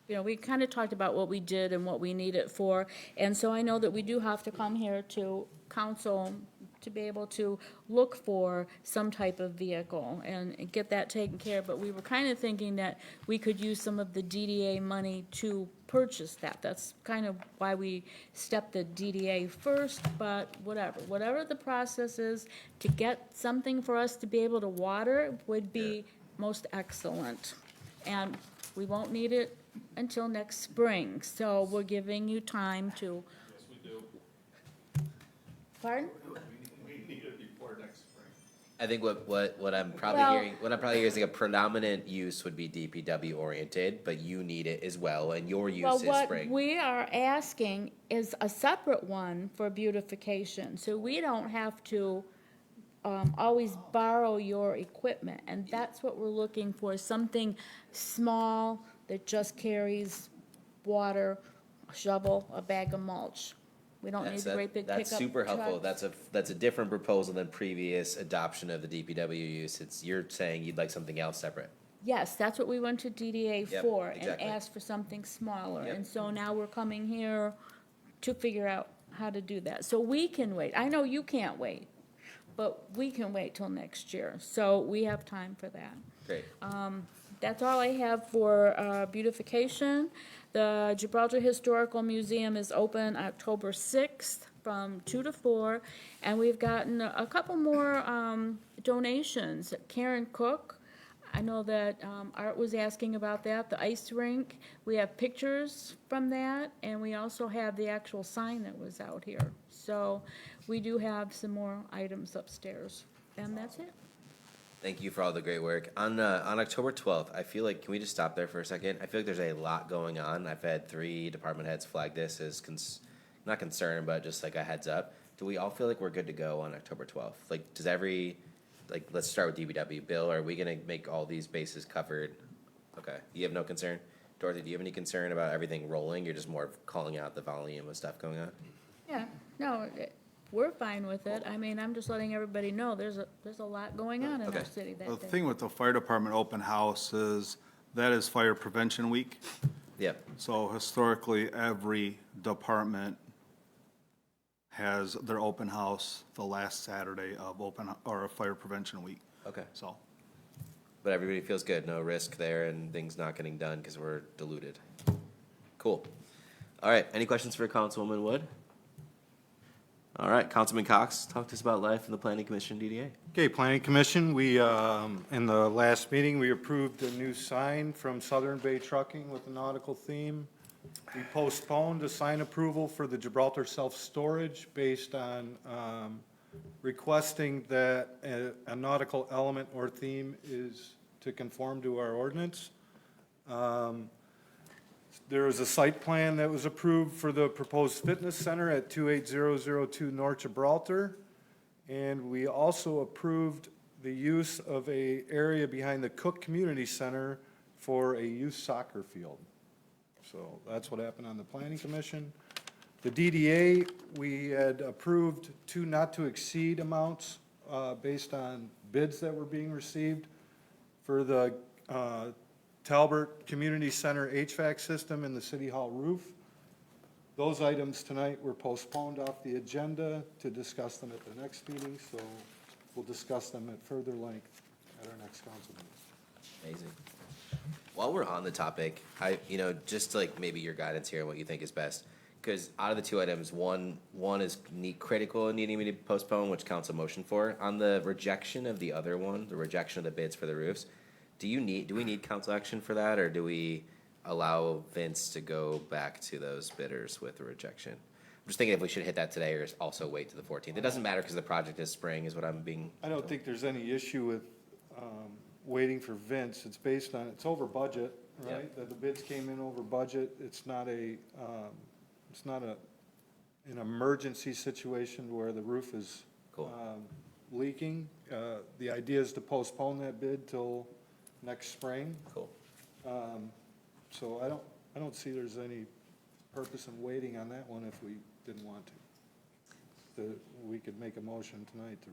Speaker 3: you know, we kind of talked about what we did and what we need it for. And so I know that we do have to come here to council to be able to look for some type of vehicle and get that taken care of. But we were kind of thinking that we could use some of the DDA money to purchase that. That's kind of why we stepped the DDA first, but whatever the process is to get something for us to be able to water would be most excellent. And we won't need it until next spring, so we're giving you time to.
Speaker 11: Yes, we do.
Speaker 3: Pardon?
Speaker 11: We need it before next spring.
Speaker 2: I think what I'm probably
Speaker 3: Well-
Speaker 2: hearing, what I'm probably hearing is like a predominant use would be DPW oriented, but you need it as well, and your use
Speaker 3: Well,
Speaker 2: is
Speaker 3: what
Speaker 2: spring.
Speaker 3: we are asking is a separate one for beautification, so we don't have to always borrow your equipment, and that's what we're looking for, something small that just carries water, a shovel, a bag of mulch. We don't need the great big pickup
Speaker 2: That's super helpful.
Speaker 3: trucks.
Speaker 2: That's a different proposal than previous adoption of the DPW use. You're saying you'd like something else separate.
Speaker 3: Yes, that's what we went to DDA
Speaker 2: Yep,
Speaker 3: for, and
Speaker 2: exactly.
Speaker 3: asked for something smaller.
Speaker 2: Yep.
Speaker 3: And so now we're coming here to figure out how to do that. So we can wait. I know you can't wait, but we can wait till next year. So we have time for that.
Speaker 2: Great.
Speaker 3: That's all I have for beautification. The Gibraltar Historical Museum is open October 6th from 2 to 4, and we've gotten a couple more donations. Karen Cook, I know that Art was asking about that, the ice rink. We have pictures from that, and we also have the actual sign that was out here. So we do have some more items upstairs, and that's it.
Speaker 2: Thank you for all the great work. On October 12th, I feel like, can we just stop there for a second? I feel like there's a lot going on. I've had 3 department heads flag this as, not concern, but just like a heads up. Do we all feel like we're good to go on October 12th? Like, let's start with DBW. Bill, are we gonna make all these bases covered? Okay, you have no concern? Dorothy, do you have any concern about everything rolling? You're just more calling out the volume of stuff going on?
Speaker 3: Yeah, no, we're fine with it. I mean, I'm just letting everybody know there's a lot going on in
Speaker 2: Okay.
Speaker 3: our city
Speaker 11: The
Speaker 3: that day.
Speaker 11: thing with the fire department open house is that is fire prevention week.
Speaker 2: Yep.
Speaker 11: So historically, every department has their open house the last Saturday of fire prevention week.
Speaker 2: Okay.
Speaker 11: So,
Speaker 2: But everybody feels good, no risk there, and things not getting done because we're diluted. Cool. All right, any questions for Councilwoman Wood? All right, Councilman Cox, talk to us about life in the Planning Commission DDA.
Speaker 5: Okay, Planning Commission, we, in the last meeting, we approved a new sign from Southern Bay Trucking with a nautical theme. We postponed the sign approval for the Gibraltar self-storage based on requesting that a nautical element or theme is to conform to our ordinance. There was a site plan that was approved for the proposed fitness center at 28002 North Gibraltar. And we also approved the use of a area behind the Cook Community Center for a youth soccer field. So that's what happened on the Planning Commission. The DDA, we had approved 2 not-to-exceed amounts based on bids that were being received for the Talbert Community Center HVAC system and the City Hall roof. Those items tonight were postponed off the agenda to discuss them at the next meeting, so we'll discuss them at further length at our next council meeting.
Speaker 2: Amazing. While we're on the topic, just like maybe your guidance here and what you think is best, because out of the 2 items, one is critical and needing me to postpone, which council motion for. On the rejection of the other one, the rejection of the bids for the roofs, do we need council action for that, or do we allow Vince to go back to those bidders with a rejection? I'm just thinking if we should hit that today or also wait to the 14th. It doesn't matter because the project is spring is what I'm being.
Speaker 5: I don't think there's any issue with waiting for Vince. It's based on, it's over budget, right? The bids came in over budget. It's not an emergency situation where the roof is
Speaker 2: Cool.
Speaker 5: leaking. The idea is to postpone that bid till next spring.
Speaker 2: Cool.
Speaker 5: So I don't see there's any purpose in waiting on that one if we didn't want to. We could make a motion tonight to,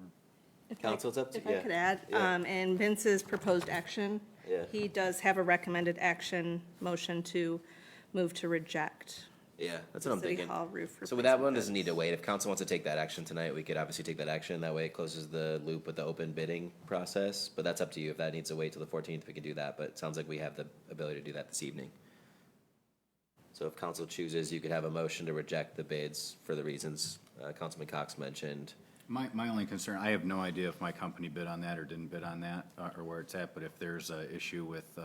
Speaker 2: Council, it's up to
Speaker 8: If I could add,
Speaker 2: Yeah.
Speaker 8: in Vince's proposed action,
Speaker 2: Yeah.
Speaker 8: he does have a recommended action motion to move to reject.
Speaker 2: Yeah, that's what I'm
Speaker 8: City
Speaker 2: thinking.
Speaker 8: Hall roof
Speaker 2: So with that one,
Speaker 8: replacement
Speaker 2: doesn't need to wait. If council wants to take that action tonight, we could obviously take that action. That way it closes the loop with the open bidding process. But that's up to you. If that needs to wait till the 14th, we can do that. But it sounds like we have the ability to do that this evening. So if council chooses, you could have a motion to reject the bids for the reasons Councilman Cox mentioned.
Speaker 1: My only concern, I have no idea if my company bid on that or didn't bid on that, or where it's at, but if there's an issue with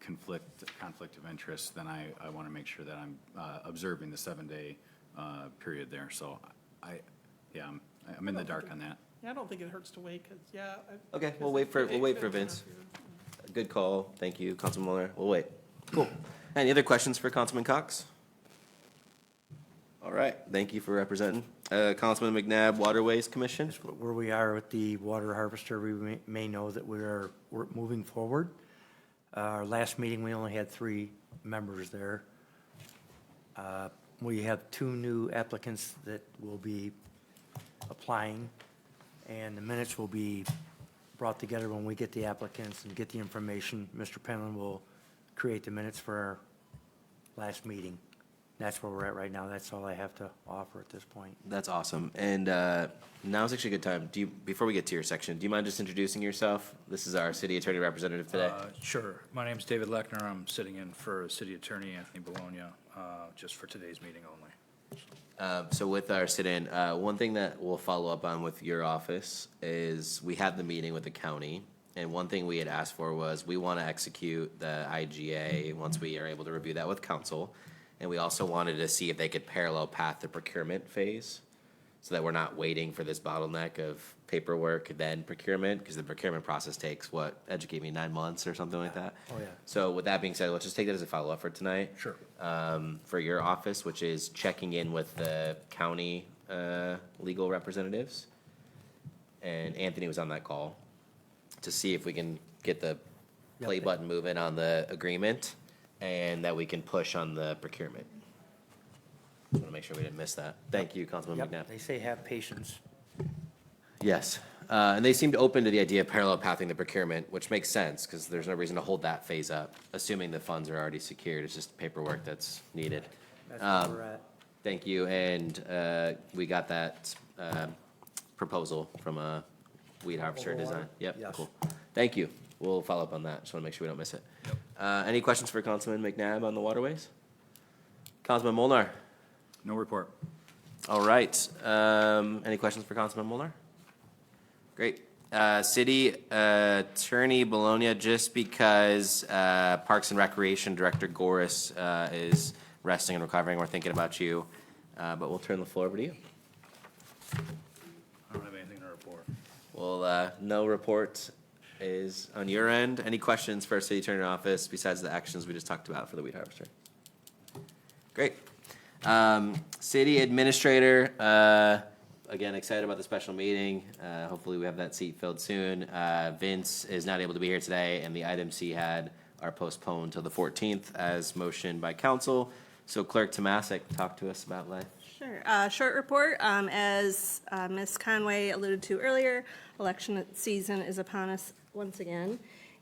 Speaker 1: conflict of interest, then I want to make sure that I'm observing the 7-day period there. So I'm in the dark on that.
Speaker 4: Yeah, I don't think it hurts to wait, because, yeah.
Speaker 2: Okay, we'll wait for Vince. Good call. Thank you, Councilman Mueller. We'll wait. Cool. Any other questions for Councilman Cox? All right, thank you for representing. Councilman McNabb, Waterways Commission?
Speaker 9: Where we are with the water harvester, we may know that we're moving forward. Our last meeting, we only had 3 members there. We have 2 new applicants that will be applying, and the minutes will be brought together when we get the applicants and get the information. Mr. Penland will create the minutes for our last meeting. That's where we're at right now. That's all I have to offer at this point.
Speaker 2: That's awesome. And now's actually a good time. Before we get to your section, do you mind just introducing yourself? This is our city attorney representative today.
Speaker 13: Sure. My name's David Lechner. I'm sitting in for City Attorney Anthony Bologna, just for today's meeting only.
Speaker 2: So with our sit-in, one thing that we'll follow up on with your office is we had the meeting with the county. And one thing we had asked for was we want to execute the IGA once we are able to review that with council. And we also wanted to see if they could parallel path the procurement phase so that we're not waiting for this bottleneck of paperwork, then procurement, because the procurement process takes, educate me, 9 months or something like that?
Speaker 9: Oh, yeah.
Speaker 2: So with that being said, let's just take that as a follow-up for tonight.
Speaker 13: Sure.
Speaker 2: For your office, which is checking in with the county legal representatives. And Anthony was on that call to see if we can get the play button moving on the agreement and that we can push on the procurement. I want to make sure we didn't miss that. Thank you, Councilman McNabb.
Speaker 9: They say have patience.
Speaker 2: Yes, and they seemed open to the idea of parallel pathing the procurement, which makes sense, because there's no reason to hold that phase up, assuming the funds are already secured. It's just paperwork that's needed.
Speaker 9: That's where we're at.
Speaker 2: Thank you, and we got that proposal from a weed harvester design. Yep,
Speaker 9: Yes.
Speaker 2: cool. Thank you. We'll follow up on that. Just want to make sure we don't miss it. Any questions for Councilman McNabb on the waterways? Councilman Molnar?
Speaker 1: No report.
Speaker 2: All right. Any questions for Councilman Molnar? Great. City Attorney Bologna, just because Parks and Recreation Director Goris is resting and recovering, we're thinking about you. But we'll turn the floor over to you.
Speaker 13: I don't have anything to report.
Speaker 2: Well, no report is on your end. Any questions for our city attorney office besides the actions we just talked about for the weed harvester? Great. City administrator, again, excited about the special meeting. Hopefully we have that seat filled soon. Vince is not able to be here today, and the items he had are postponed till the 14th as motioned by council. So Clerk Tomasic, talk to us about life.
Speaker 8: Sure. Short report. As Ms. Conway alluded to earlier, election season is upon us once again.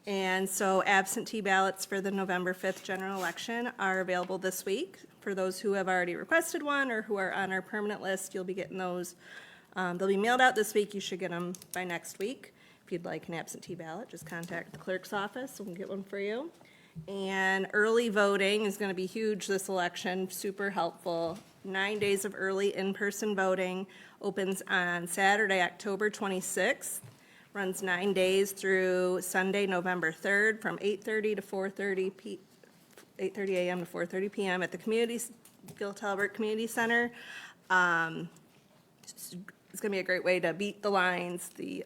Speaker 8: And so absentee ballots for the November 5th general election are available this week. For those who have already requested one or who are on our permanent list, you'll be getting those. They'll be mailed out this week. You should get them by next week. If you'd like an absentee ballot, just contact the clerk's office. We'll get one for you. And early voting is going to be huge this election, super helpful. 9 days of early in-person voting opens on Saturday, October 26th. runs 9 days through Sunday, November 3rd, from 8:30 to 8:30 a.m. to 4:30 p.m. at the Gil Talbert Community Center. It's going to be a great way to beat the lines, the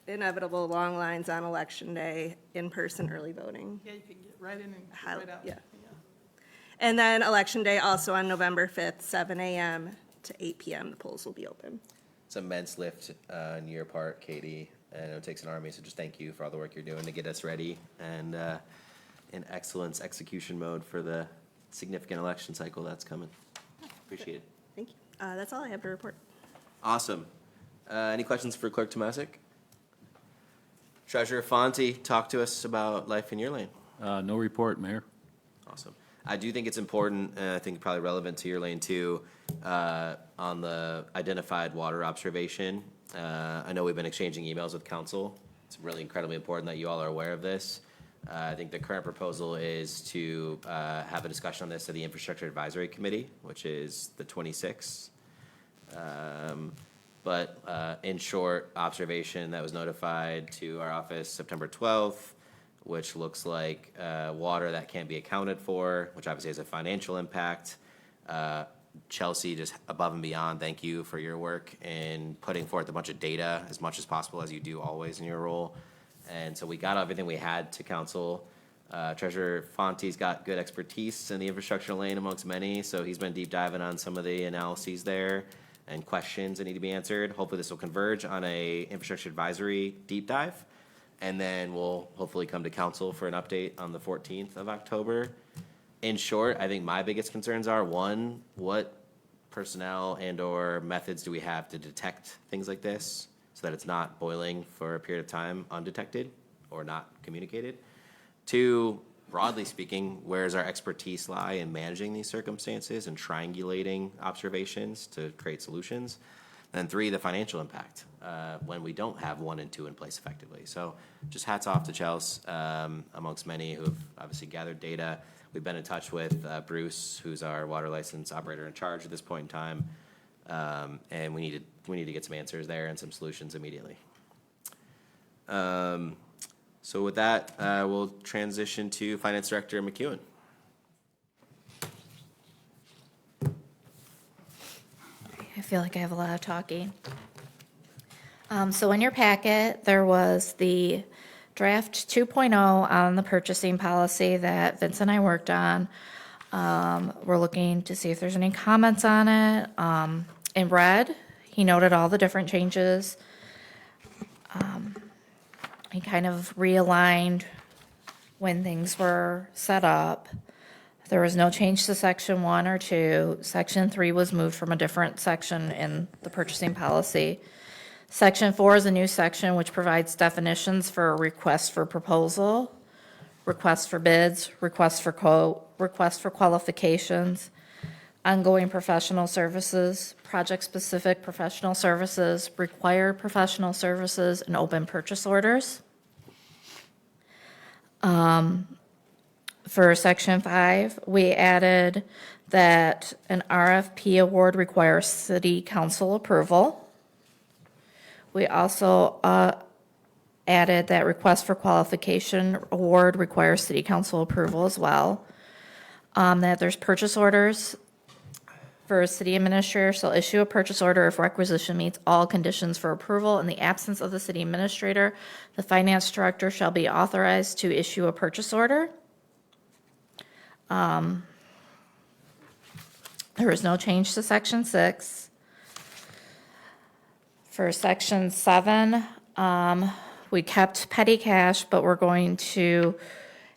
Speaker 8: inevitable long lines on Election Day, in-person early voting.
Speaker 4: Yeah, you can get right in and get right out.
Speaker 8: Yeah. And then Election Day also on November 5th, 7 a.m. to 8 p.m. The polls will be open.
Speaker 2: It's an immense lift on your part, Katie, and it takes an army, so just thank you for all the work you're doing to get us ready and in excellence execution mode for the significant election cycle that's coming. Appreciate it.
Speaker 8: Thank you. That's all I have to report.
Speaker 2: Awesome. Any questions for Clerk Tomasic? Treasurer Fonte, talk to us about life in your lane.
Speaker 14: No report, Mayor.
Speaker 2: Awesome. I do think it's important, and I think probably relevant to your lane too, on the identified water observation. I know we've been exchanging emails with council. It's really incredibly important that you all are aware of this. I think the current proposal is to have a discussion on this at the Infrastructure Advisory Committee, which is the 26th. But in short, observation that was notified to our office September 12th, which looks like water that can't be accounted for, which obviously has a financial impact. Chelsea, just above and beyond, thank you for your work in putting forth a bunch of data as much as possible, as you do always in your role. And so we got everything we had to council. Treasurer Fonte's got good expertise in the infrastructure lane amongst many, so he's been deep diving on some of the analyses there and questions that need to be answered. Hopefully this will converge on a infrastructure advisory deep dive. And then we'll hopefully come to council for an update on the 14th of October. In short, I think my biggest concerns are, one, what personnel and or methods do we have to detect things like this so that it's not boiling for a period of time undetected or not communicated? Two, broadly speaking, where does our expertise lie in managing these circumstances and triangulating observations to create solutions? And three, the financial impact when we don't have 1 and 2 in place effectively. So just hats off to Chelsea, amongst many who have obviously gathered data. We've been in touch with Bruce, who's our water license operator in charge at this point in time, and we need to get some answers there and some solutions immediately. So with that, we'll transition to Finance Director McEwen.
Speaker 10: I feel like I have a lot of talking. So in your packet, there was the draft 2.0 on the purchasing policy that Vince and I worked on. We're looking to see if there's any comments on it. In red, he noted all the different changes. He kind of realigned when things were set up. There was no change to section 1 or 2. Section 3 was moved from a different section in the purchasing policy. Section 4 is a new section which provides definitions for requests for proposal, requests for bids, requests for quote, requests for qualifications, ongoing professional services, project-specific professional services, required professional services, and open purchase orders. For section 5, we added that an RFP award requires city council approval. We also added that request for qualification award requires city council approval as well. That there's purchase orders for a city administrator shall issue a purchase order if requisition meets all conditions for approval. In the absence of the city administrator, the finance director shall be authorized to issue a purchase order. There is no change to section 6. For section 7, we kept petty cash, but we're going to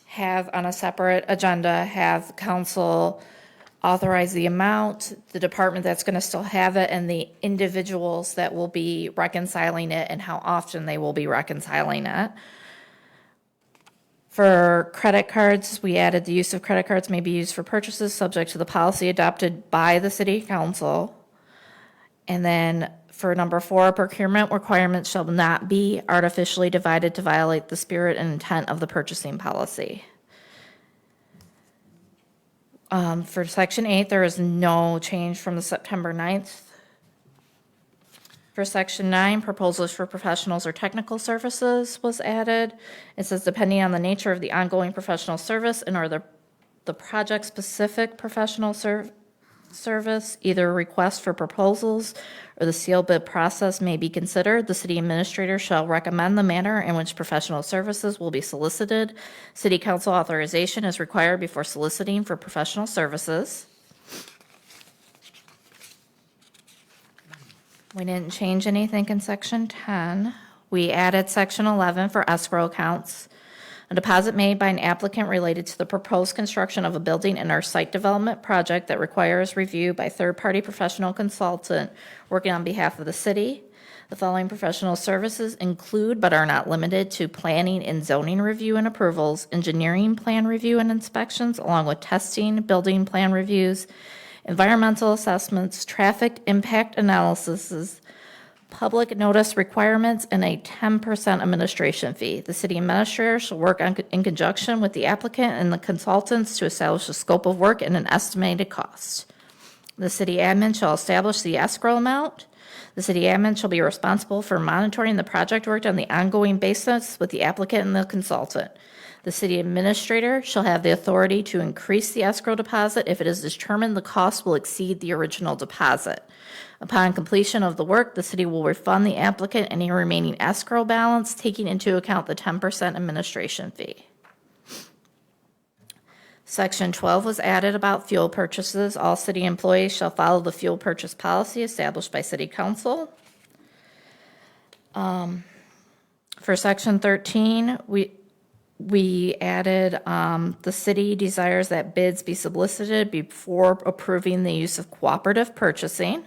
Speaker 10: have on a separate agenda, have council authorize the amount, the department that's going to still have it, and the individuals that will be reconciling it and how often they will be reconciling it. For credit cards, we added the use of credit cards may be used for purchases subject to the policy adopted by the city council. And then for number 4, procurement requirements shall not be artificially divided to violate the spirit and intent of the purchasing policy. For section 8, there is no change from the September 9th. For Section 9, proposals for professionals or technical services was added. It says, depending on the nature of the ongoing professional service and or the project-specific professional service, either a request for proposals or the sealed bid process may be considered. The city administrator shall recommend the manner in which professional services will be solicited. City council authorization is required before soliciting for professional services. We didn't change anything in Section 10. We added Section 11 for escrow accounts. A deposit made by an applicant related to the proposed construction of a building in our site development project that requires review by third-party professional consultant working on behalf of the city. The following professional services include but are not limited to planning and zoning review and approvals, engineering plan review and inspections, along with testing, building plan reviews, environmental assessments, traffic impact analyses, public notice requirements, and a 10% administration fee. The city administrator shall work in conjunction with the applicant and the consultants to establish the scope of work and an estimated cost. The city admin shall establish the escrow amount. The city admin shall be responsible for monitoring the project work on the ongoing basis with the applicant and the consultant. The city administrator shall have the authority to increase the escrow deposit if it is determined the cost will exceed the original deposit. Upon completion of the work, the city will refund the applicant any remaining escrow balance, taking into account the 10% administration fee. Section 12 was added about fuel purchases. All city employees shall follow the fuel purchase policy established by city council. For Section 13, we added, the city desires that bids be solicited before approving the use of cooperative purchasing.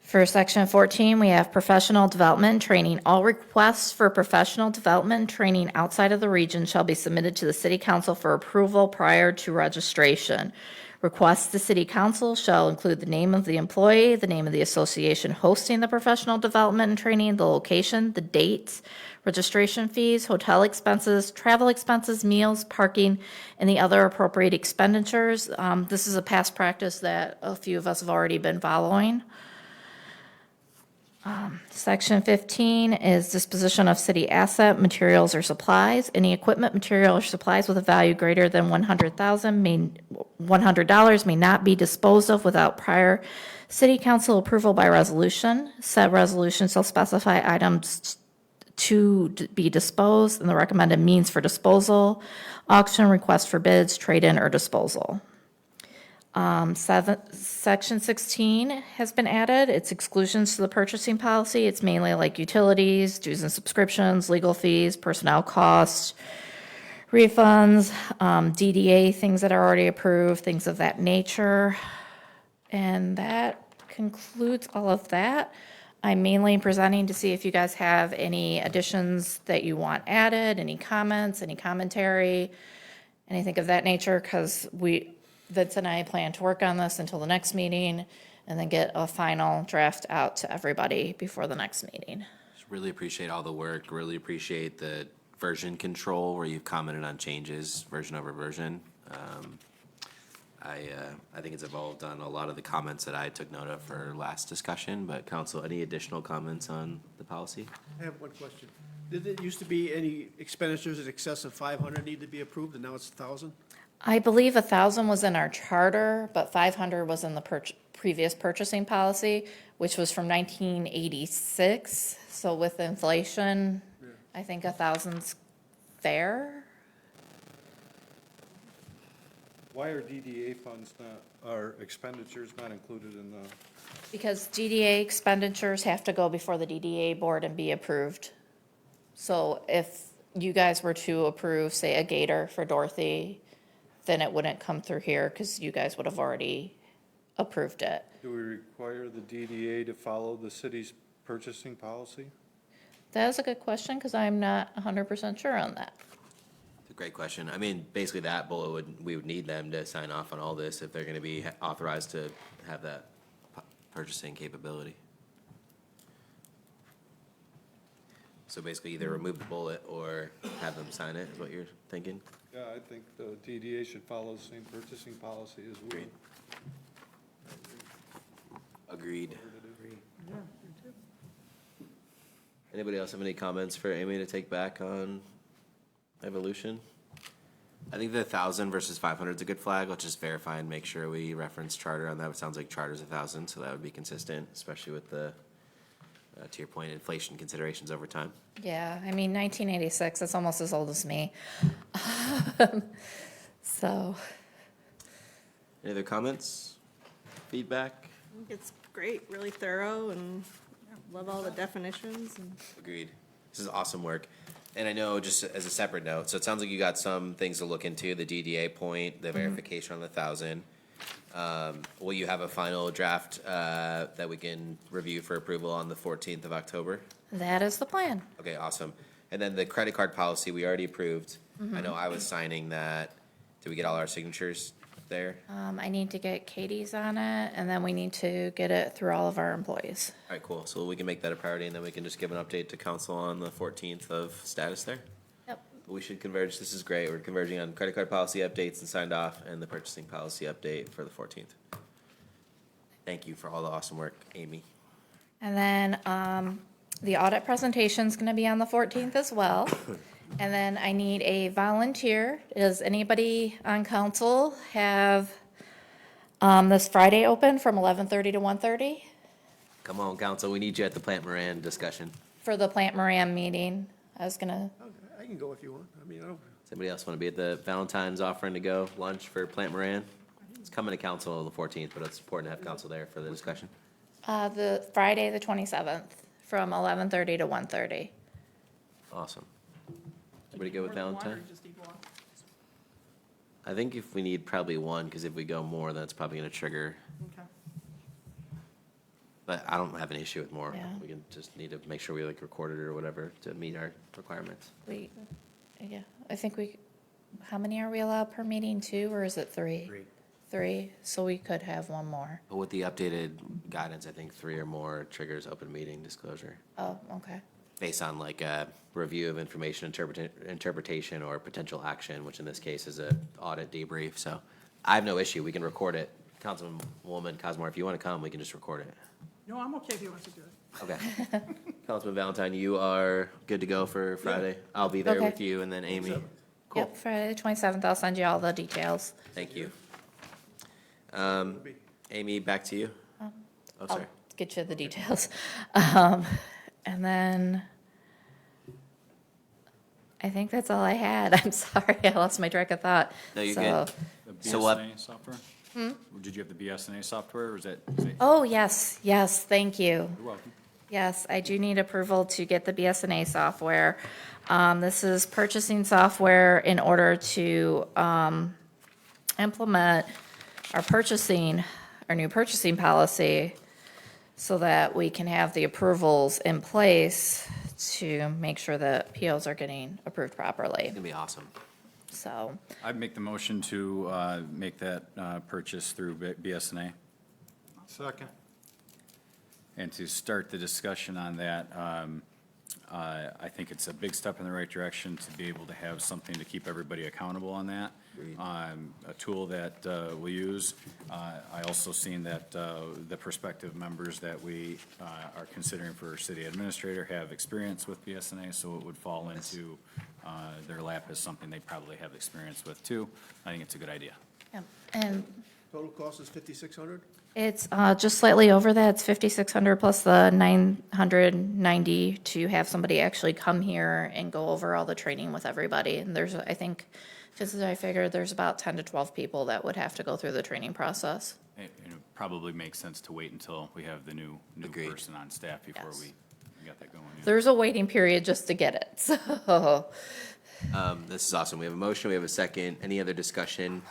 Speaker 10: For Section 14, we have professional development and training. All requests for professional development and training outside of the region shall be submitted to the city council for approval prior to registration. Requests to city council shall include the name of the employee, the name of the association hosting the professional development and training, the location, the dates, registration fees, hotel expenses, travel expenses, meals, parking, and the other appropriate expenditures. This is a past practice that a few of us have already been following. Section 15 is disposition of city asset, materials, or supplies. Any equipment, material, or supplies with a value greater than $100 may not be disposed of without prior city council approval by resolution. Said resolution shall specify items to be disposed and the recommended means for disposal, auction, request for bids, trade-in, or disposal. Section 16 has been added. It's exclusions to the purchasing policy. It's mainly like utilities, dues and subscriptions, legal fees, personnel costs, refunds, DDA, things that are already approved, things of that nature. And that concludes all of that. I'm mainly presenting to see if you guys have any additions that you want added, any comments, any commentary, anything of that nature, because Vince and I plan to work on this until the next meeting and then get a final draft out to everybody before the next meeting.
Speaker 2: Really appreciate all the work, really appreciate the version control where you've commented on changes, version over version. I think it's evolved on a lot of the comments that I took note of for last discussion, but council, any additional comments on the policy?
Speaker 12: I have one question. Did it used to be any expenditures in excess of 500 need to be approved, and now it's 1,000?
Speaker 10: I believe 1,000 was in our charter, but 500 was in the previous purchasing policy, which was from 1986. So with inflation, I think 1,000's fair.
Speaker 5: Why are DDA funds are expenditures not included in the?
Speaker 10: Because DDA expenditures have to go before the DDA board and be approved. So if you guys were to approve, say, a gator for Dorothy, then it wouldn't come through here because you guys would have already approved it.
Speaker 5: Do we require the DDA to follow the city's purchasing policy?
Speaker 10: That is a good question because I'm not 100% sure on that.
Speaker 2: It's a great question. I mean, basically that bullet we would need them to sign off on all this if they're gonna be authorized to have that purchasing capability. So basically either remove the bullet or have them sign it, is what you're thinking?
Speaker 5: Yeah, I think the DDA should follow the same purchasing policy as we.
Speaker 2: Agreed. Anybody else have any comments for Amy to take back on evolution? I think the 1,000 versus 500 is a good flag. Let's just verify and make sure we reference charter on that. It sounds like charter's 1,000, so that would be consistent, especially with the, to your point, inflation considerations over time.
Speaker 10: Yeah, I mean, 1986, that's almost as old as me. So,
Speaker 2: Any other comments? Feedback?
Speaker 8: I think it's great, really thorough, and love all the definitions. And
Speaker 2: Agreed. This is awesome work. And I know, just as a separate note, so it sounds like you got some things to look into, the DDA point, the verification on the 1,000. Will you have a final draft that we can review for approval on the 14th of October?
Speaker 10: that is the plan.
Speaker 2: Okay, awesome. And then the credit card policy, we already approved. I know I was signing that. Did we get all our signatures there?
Speaker 10: I need to get Katie's on it, and then we need to get it through all of our employees.
Speaker 2: All right, cool. So we can make that a priority, and then we can just give an update to council on the 14th of status there?
Speaker 10: Yep.
Speaker 2: We should converge. This is great. We're converging on credit card policy updates and signed off, and the purchasing policy update for the 14th. Thank you for all the awesome work, Amy.
Speaker 10: And then the audit presentation's gonna be on the 14th as well. And then I need a volunteer. Does anybody on council have this Friday open from 11:30 to 1:30
Speaker 2: Come on, council. We need you at the Plant Moran discussion.
Speaker 10: for the Plant Moran meeting? I was gonna,
Speaker 12: I can go if you want. I mean, I don't.
Speaker 2: Does anybody else want to be at the Valentine's offering to go lunch for Plant Moran? It's coming to council on the 14th, but it's important to have council there for the discussion.
Speaker 10: the Friday, the 27th, from 11:30 to 1:30.
Speaker 2: Awesome. Everybody go with
Speaker 4: More than one, or
Speaker 2: Valentine?
Speaker 4: just need one?
Speaker 2: I think if we need probably one, because if we go more, that's probably going to trigger,
Speaker 4: Okay.
Speaker 2: but I don't have an issue with more.
Speaker 10: Yeah.
Speaker 2: We can just need to make sure we like record it or whatever to meet our requirements.
Speaker 10: Yeah, I think how many are we allowed per meeting, 2, or is it 3? 3, so we could have one more.
Speaker 2: But with the updated guidance, I think 3 or more triggers open meeting disclosure
Speaker 10: Oh, okay.
Speaker 2: based on like a review of information interpretation or potential action, which in this case is a audit debrief. So I have no issue. We can record it. Councilwoman Cosmore, if you want to come, we can just record it.
Speaker 4: No, I'm okay if you want to do it.
Speaker 2: Okay. Councilman Valentine, you are good to go for Friday? I'll be there
Speaker 10: Okay.
Speaker 2: with you and then Amy. Cool.
Speaker 10: Yep, Friday the 27th, I'll send you all the details.
Speaker 2: Thank you. Amy, back to you. Oh,
Speaker 10: I'll
Speaker 2: sorry.
Speaker 10: get you the details. And then I think that's all I had. I'm sorry, I lost my track of thought.
Speaker 2: No, you're
Speaker 10: So-
Speaker 2: good.
Speaker 1: The
Speaker 2: So what-
Speaker 1: BSNA software? Did you have the BSNA software, or is that?
Speaker 10: Oh, yes, thank you.
Speaker 1: You're welcome.
Speaker 10: Yes, I do need approval to get the BSNA software. This is purchasing software in order to implement our new purchasing policy, so that we can have the approvals in place to make sure that POs are getting approved properly.
Speaker 2: It's gonna be awesome.
Speaker 10: So,
Speaker 1: I'd make the motion to make that purchase through BSNA.
Speaker 5: Second.
Speaker 1: And to start the discussion on that, I think it's a big step in the right direction to be able to have something to keep everybody accountable on that. A tool that we use. I also seen that the prospective members that we are considering for city administrator have experience with BSNA, so it would fall into their lap as something they probably have experience with too. I think it's a good idea.
Speaker 10: yeah, and
Speaker 12: Total cost is 5,600?
Speaker 10: it's just slightly over that. It's 5,600 plus the 990 to have somebody actually come here and go over all the training with everybody. And there's, I think, just as I figured, there's about 10 to 12 people that would have to go through the training process.
Speaker 1: It probably makes sense to wait until we have the new
Speaker 2: Agreed.
Speaker 1: person on staff before
Speaker 10: Yes.
Speaker 1: we got that going. Yeah.
Speaker 10: There's a waiting period just to get it, so.
Speaker 2: This is awesome. We have a motion, we have a second. Any other discussion?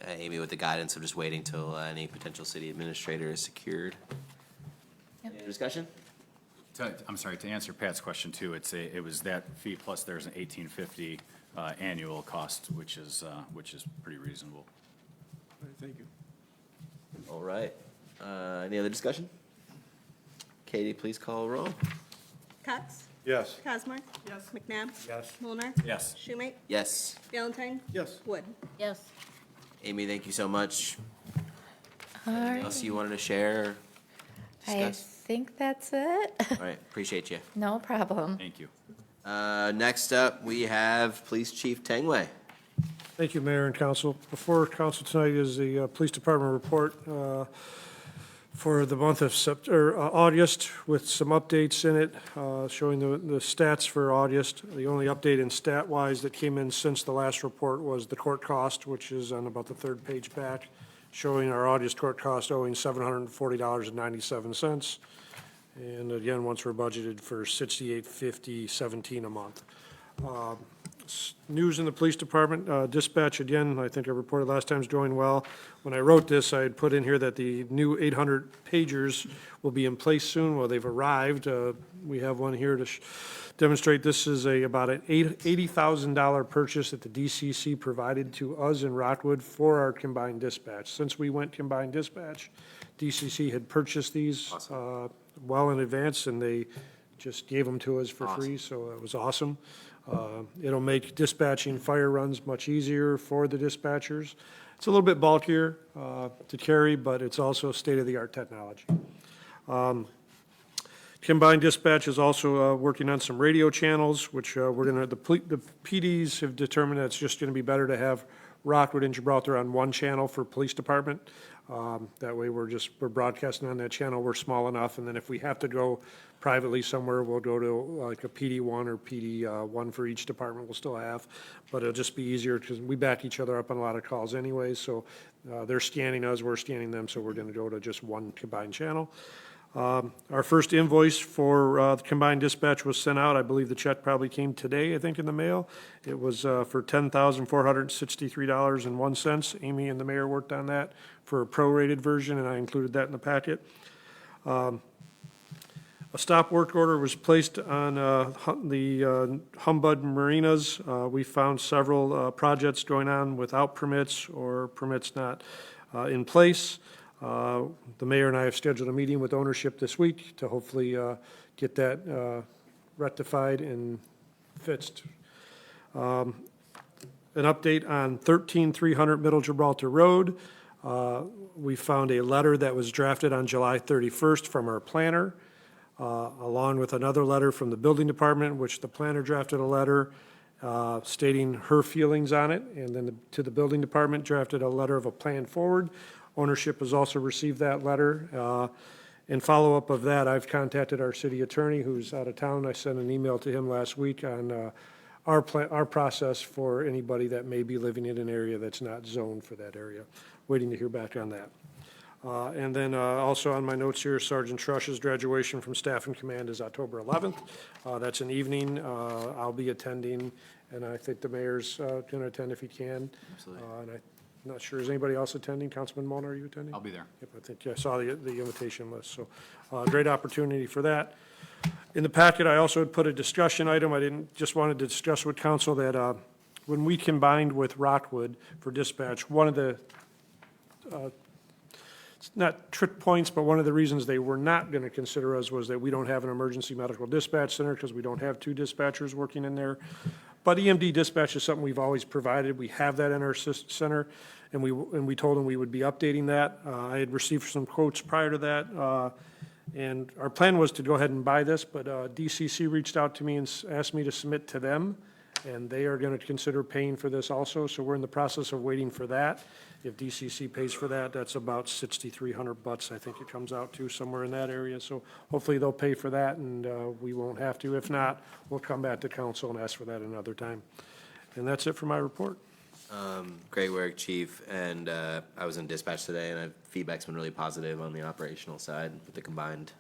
Speaker 2: Amy, with the guidance of just waiting till any potential city administrator is secured. Any other discussion?
Speaker 1: I'm sorry, to answer Pat's question too, it was that fee plus there's an $1,850 annual cost, which is pretty reasonable.
Speaker 12: All right, thank you.
Speaker 2: All right. Any other discussion? Katie, please call roll.
Speaker 8: Cox,
Speaker 5: Yes.
Speaker 8: Cosmore?
Speaker 4: Yes.
Speaker 8: McNabb?
Speaker 9: Yes.
Speaker 8: Mulnar?
Speaker 1: Yes.
Speaker 8: Schumate?
Speaker 2: Yes.
Speaker 8: Valentine?
Speaker 12: Yes.
Speaker 8: Wood?
Speaker 3: Yes.
Speaker 2: Amy, thank you so much.
Speaker 10: All
Speaker 2: Anything
Speaker 10: right.
Speaker 2: else you wanted to share or
Speaker 10: I
Speaker 2: discuss?
Speaker 10: think that's it.
Speaker 2: All right, appreciate you.
Speaker 10: No problem.
Speaker 1: Thank you.
Speaker 2: Next up, we have Police Chief Tangway.
Speaker 14: Thank you, Mayor and Council. Before Council tonight is the Police Department report for the month of August with some updates in it, showing the stats for August. The only update in stat-wise that came in since the last report was the court cost, which is on about the third page back, showing our August court cost owing $740.97. And again, once we're budgeted for $68.50.17 a month. News in the police department, dispatch, again, I think I reported last time is doing well. When I wrote this, I had put in here that the new 800 pagers will be in place soon. Well, they've arrived. We have one here to demonstrate. This is about an $80,000 purchase that the DCC provided to us in Rockwood for our combined dispatch. Since we went combined dispatch, DCC had purchased these well in advance, and they just gave them to us for free, so it was awesome. It'll make dispatching fire runs much easier for the dispatchers. It's a little bit bulkier to carry, but it's also state-of-the-art technology. Combined Dispatch is also working on some radio channels, which we're going to, the PDs have determined that it's just going to be better to have Rockwood and Gibraltar on one channel for police department. That way we're broadcasting on that channel. We're small enough, and then if we have to go privately somewhere, we'll go to like a PD1 or PD1 for each department we'll still have. But it'll just be easier because we back each other up on a lot of calls anyway. So they're scanning us, we're scanning them, so we're going to go to just one combined channel. Our first invoice for the combined dispatch was sent out. I believe the check probably came today, I think, in the mail. It was for $10,463.01. Amy and the mayor worked on that for a prorated version, and I included that in the packet. A stop work order was placed on the Humbud Marinas. We found several projects going on without permits or permits not in place. The mayor and I have scheduled a meeting with ownership this week to hopefully get that rectified and fixed. An update on 13300 Middle Gibraltar Road. We found a letter that was drafted on July 31st from our planner, along with another letter from the building department, which the planner drafted a letter stating her feelings on it, and then to the building department drafted a letter of a plan forward. Ownership has also received that letter. In follow-up of that, I've contacted our city attorney, who's out of town. I sent an email to him last week on our process for anybody that may be living in an area that's not zoned for that area. Waiting to hear back on that. And then also on my notes here, Sergeant Trush's graduation from Staff and Command is October 11th. That's an evening. I'll be attending, and I think the mayor's going to attend if he can.
Speaker 2: Absolutely.
Speaker 14: And I'm not sure, is anybody else attending? Councilman Mulner, are you attending?
Speaker 1: I'll be there.
Speaker 14: Yep, I think I saw the invitation list, so great opportunity for that. In the packet, I also had put a discussion item. I just wanted to discuss with council that when we combined with Rockwood for dispatch, one of the not trick points, but one of the reasons they were not going to consider us was that we don't have an emergency medical dispatch center because we don't have two dispatchers working in there. But EMD dispatch is something we've always provided. We have that in our center, and we told them we would be updating that. I had received some quotes prior to that, and our plan was to go ahead and buy this, but DCC reached out to me and asked me to submit to them, and they are going to consider paying for this also. So we're in the process of waiting for that. If DCC pays for that, that's about $6,300, I think it comes out to, somewhere in that area. So hopefully they'll pay for that, and we won't have to. If not, we'll come back to council and ask for that another time. And that's it for my report.
Speaker 2: Great work, Chief. And I was in dispatch today, and feedback's been really positive on the operational side with the combined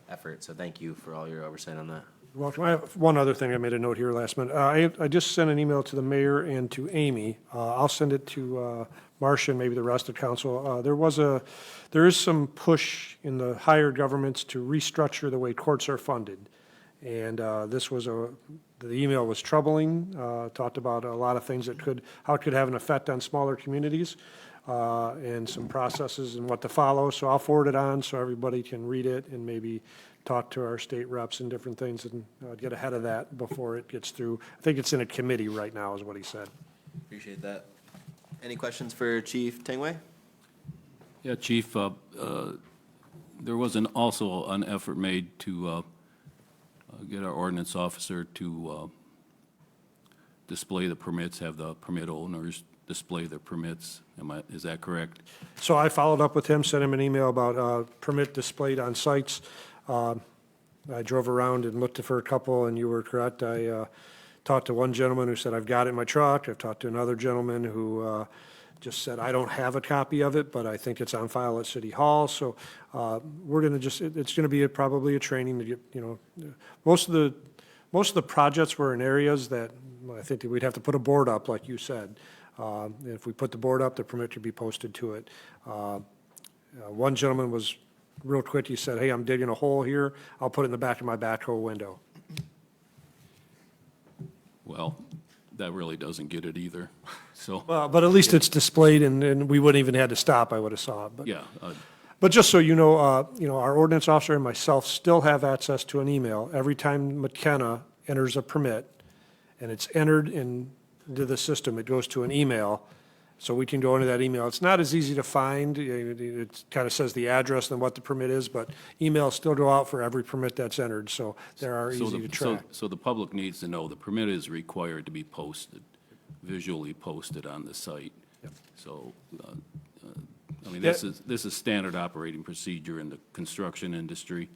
Speaker 2: effort. So thank you for all your oversight on that.
Speaker 14: Welcome. I have one other thing I made a note here last minute. I just sent an email to the mayor and to Amy. I'll send it to Marcia and maybe the rest of council. There is some push in the higher governments to restructure the way courts are funded. And the email was troubling, talked about a lot of things how it could have an effect on smaller communities and some processes and what to follow. So I'll forward it on so everybody can read it and maybe talk to our state reps and different things and get ahead of that before it gets through. I think it's in a committee right now, is what he said.
Speaker 2: Appreciate that. Any questions for Chief Tangway?
Speaker 15: Yeah, Chief, there was also an effort made to get our ordinance officer to display the permits, have the permit owners display their permits. Is that correct?
Speaker 14: So I followed up with him, sent him an email about permit displayed on sites. I drove around and looked for a couple, and you were correct. I talked to one gentleman who said, I've got it in my truck. I've talked to another gentleman who just said, I don't have a copy of it, but I think it's on file at City Hall. So we're going to just, it's going to be probably a training to get, most of the projects were in areas that I think that we'd have to put a board up, like you said. If we put the board up, the permit should be posted to it. One gentleman was real quick. He said, hey, I'm digging a hole here. I'll put it in the back of my backhoe window.
Speaker 15: Well, that really doesn't get it either. So,
Speaker 14: But at least it's displayed, and we wouldn't even had to stop. I would have saw it. But,
Speaker 15: yeah,
Speaker 14: but just so you know, our ordinance officer and myself still have access to an email every time McKenna enters a permit, and it's entered into the system. It goes to an email, so we can go into that email. It's not as easy to find. It kind of says the address and what the permit is, but emails still go out for every permit that's entered, so they are easy to track.
Speaker 15: So the public needs to know the permit is required to be posted, visually posted on the site. So, I mean, this is standard operating procedure in the construction industry.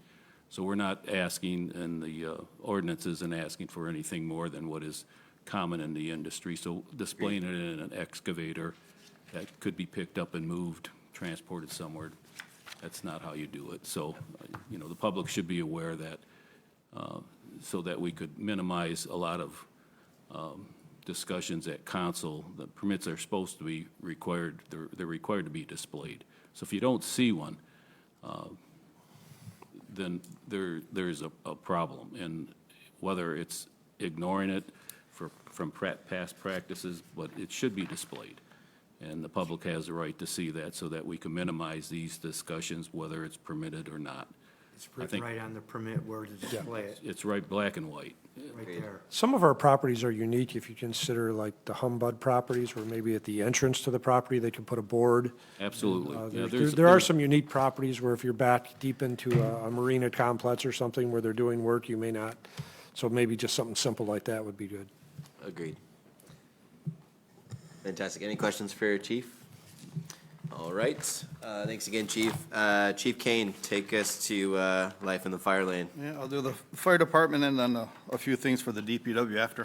Speaker 15: So we're not asking, and the ordinance isn't asking for anything more than what is common in the industry. So displaying it in an excavator that could be picked up and moved, transported somewhere, that's not how you do it. So, the public should be aware that, so that we could minimize a lot of discussions at council. The permits are supposed to be required, they're required to be displayed. So if you don't see one, then there's a problem. And whether it's ignoring it from past practices, but it should be displayed. And the public has the right to see that so that we can minimize these discussions, whether it's permitted or not.
Speaker 9: It's written right on the permit where to display it,
Speaker 15: It's right black and white.
Speaker 9: right there.
Speaker 14: Some of our properties are unique if you consider like the Humbud properties, where maybe at the entrance to the property, they can put a board.
Speaker 15: Absolutely. Yeah,
Speaker 14: There are some unique properties where if you're back deep into a marina complex or something where they're doing work, you may not. So maybe just something simple like that would be good.
Speaker 2: Agreed. Fantastic. Any questions for Chief? All right. Thanks again, Chief. Chief Kane, take us to life in the fire lane.
Speaker 11: Yeah, I'll do the fire department and then a few things for the DPW after.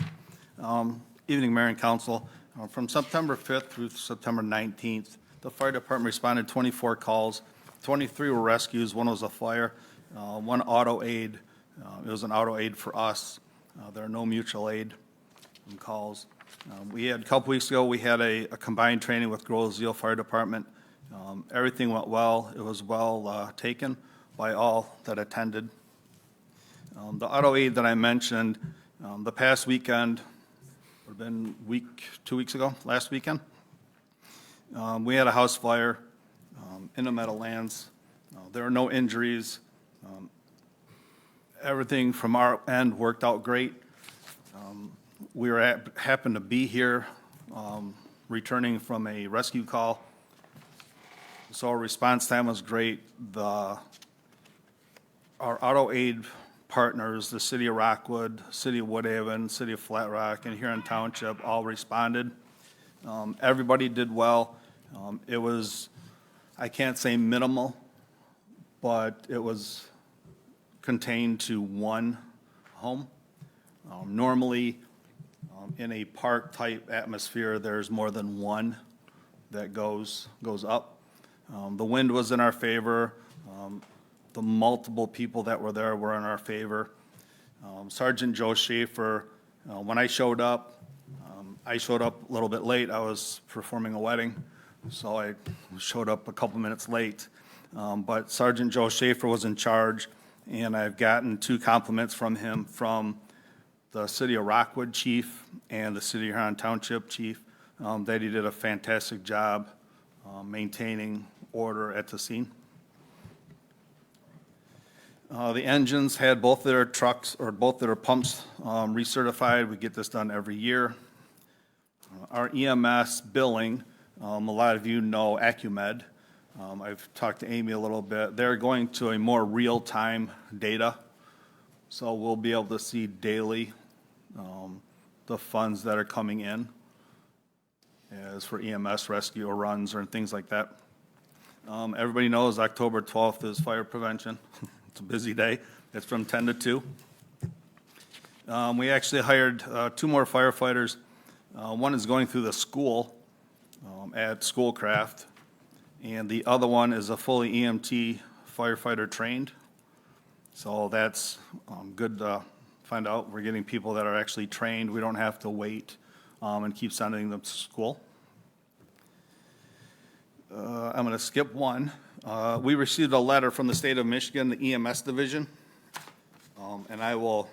Speaker 11: Evening, Mayor and Council. From September 5th through September 19th, the fire department responded 24 calls. 23 were rescues, one was a fire, one auto aid. It was an auto aid for us. There are no mutual aid calls. We had, a couple weeks ago, we had a combined training with Groesville Fire Department. Everything went well. It was well taken by all that attended. The auto aid that I mentioned, the past weekend, would have been 2 weeks ago, last weekend, we had a house fire in the Meadowlands. There were no injuries. Everything from our end worked out great. We happened to be here, returning from a rescue call. So our response time was great. Our auto aid partners, the City of Rockwood, City of Woodhaven, City of Flat Rock, and Huron Township all responded. Everybody did well. It was, I can't say minimal, but it was contained to one home. Normally, in a park-type atmosphere, there's more than one that goes up. The wind was in our favor. The multiple people that were there were in our favor. Sergeant Joe Schaefer, when I showed up a little bit late. I was performing a wedding, so I showed up a couple minutes late. But Sergeant Joe Schaefer was in charge, and I've gotten 2 compliments from him from the City of Rockwood chief and the City of Huron Township chief, that he did a fantastic job maintaining order at the scene. The engines had both their trucks, or both their pumps recertified. We get this done every year. Our EMS billing, a lot of you know Acumed. I've talked to Amy a little bit. They're going to a more real-time data. So we'll be able to see daily the funds that are coming in as for EMS rescue or runs or things like that. Everybody knows October 12th is fire prevention. It's a busy day. It's from 10 to 2. We actually hired 2 more firefighters. One is going through the school at Schoolcraft, and the other one is a fully EMT firefighter trained. So that's good to find out. We're getting people that are actually trained. We don't have to wait and keep sending them to school. I'm going to skip one. We received a letter from the state of Michigan, the EMS division, and I will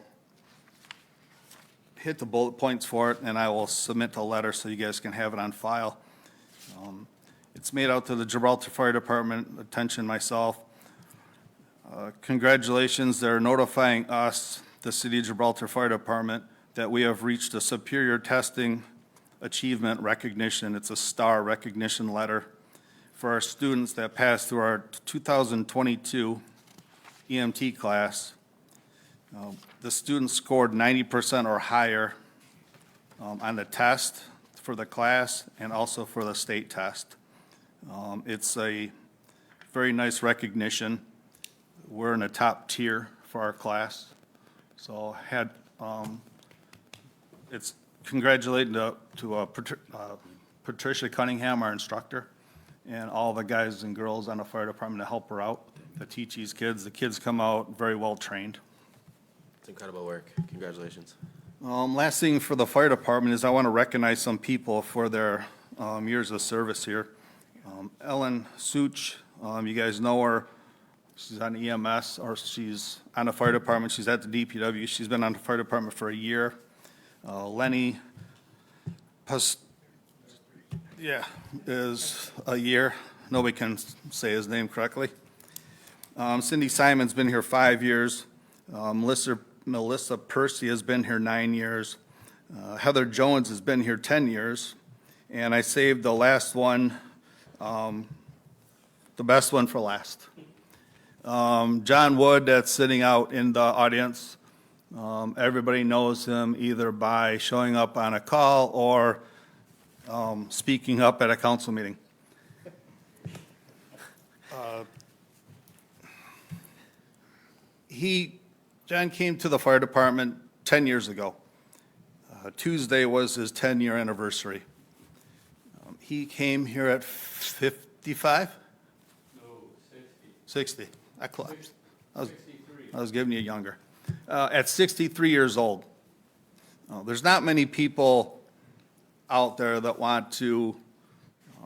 Speaker 11: hit the bullet points for it, and I will submit the letter so you guys can have it on file. It's made out to the Gibraltar Fire Department, attention myself. Congratulations, they're notifying us, the City of Gibraltar Fire Department, that we have reached a superior testing achievement recognition. It's a STAR recognition letter for our students that passed through our 2022 EMT class. The students scored 90% or higher on the test for the class and also for the state test. It's a very nice recognition. We're in the top tier for our class. So it's congratulating to Patricia Cunningham, our instructor, and all the guys and girls on the fire department to help her out, to teach these kids. The kids come out very well trained.
Speaker 2: It's incredible work. Congratulations.
Speaker 11: Last thing for the fire department is I want to recognize some people for their years of service here. Ellen Such, you guys know her. She's on EMS, or she's on the fire department. She's at the DPW. She's been on the fire department for a year. Lenny is a year. Nobody can say his name correctly. Cindy Simon's been here 5 years. Melissa Percy has been here 9 years. Heather Jones has been here 10 years. And I saved the last one, the best one for last. John Wood, that's sitting out in the audience. Everybody knows him either by showing up on a call or speaking up at a council meeting. John came to the fire department 10 years ago. Tuesday was his 10-year anniversary. He came here at 55? No, 60. I collapsed. I was giving you younger. At 63 years old. There's not many people out there that want to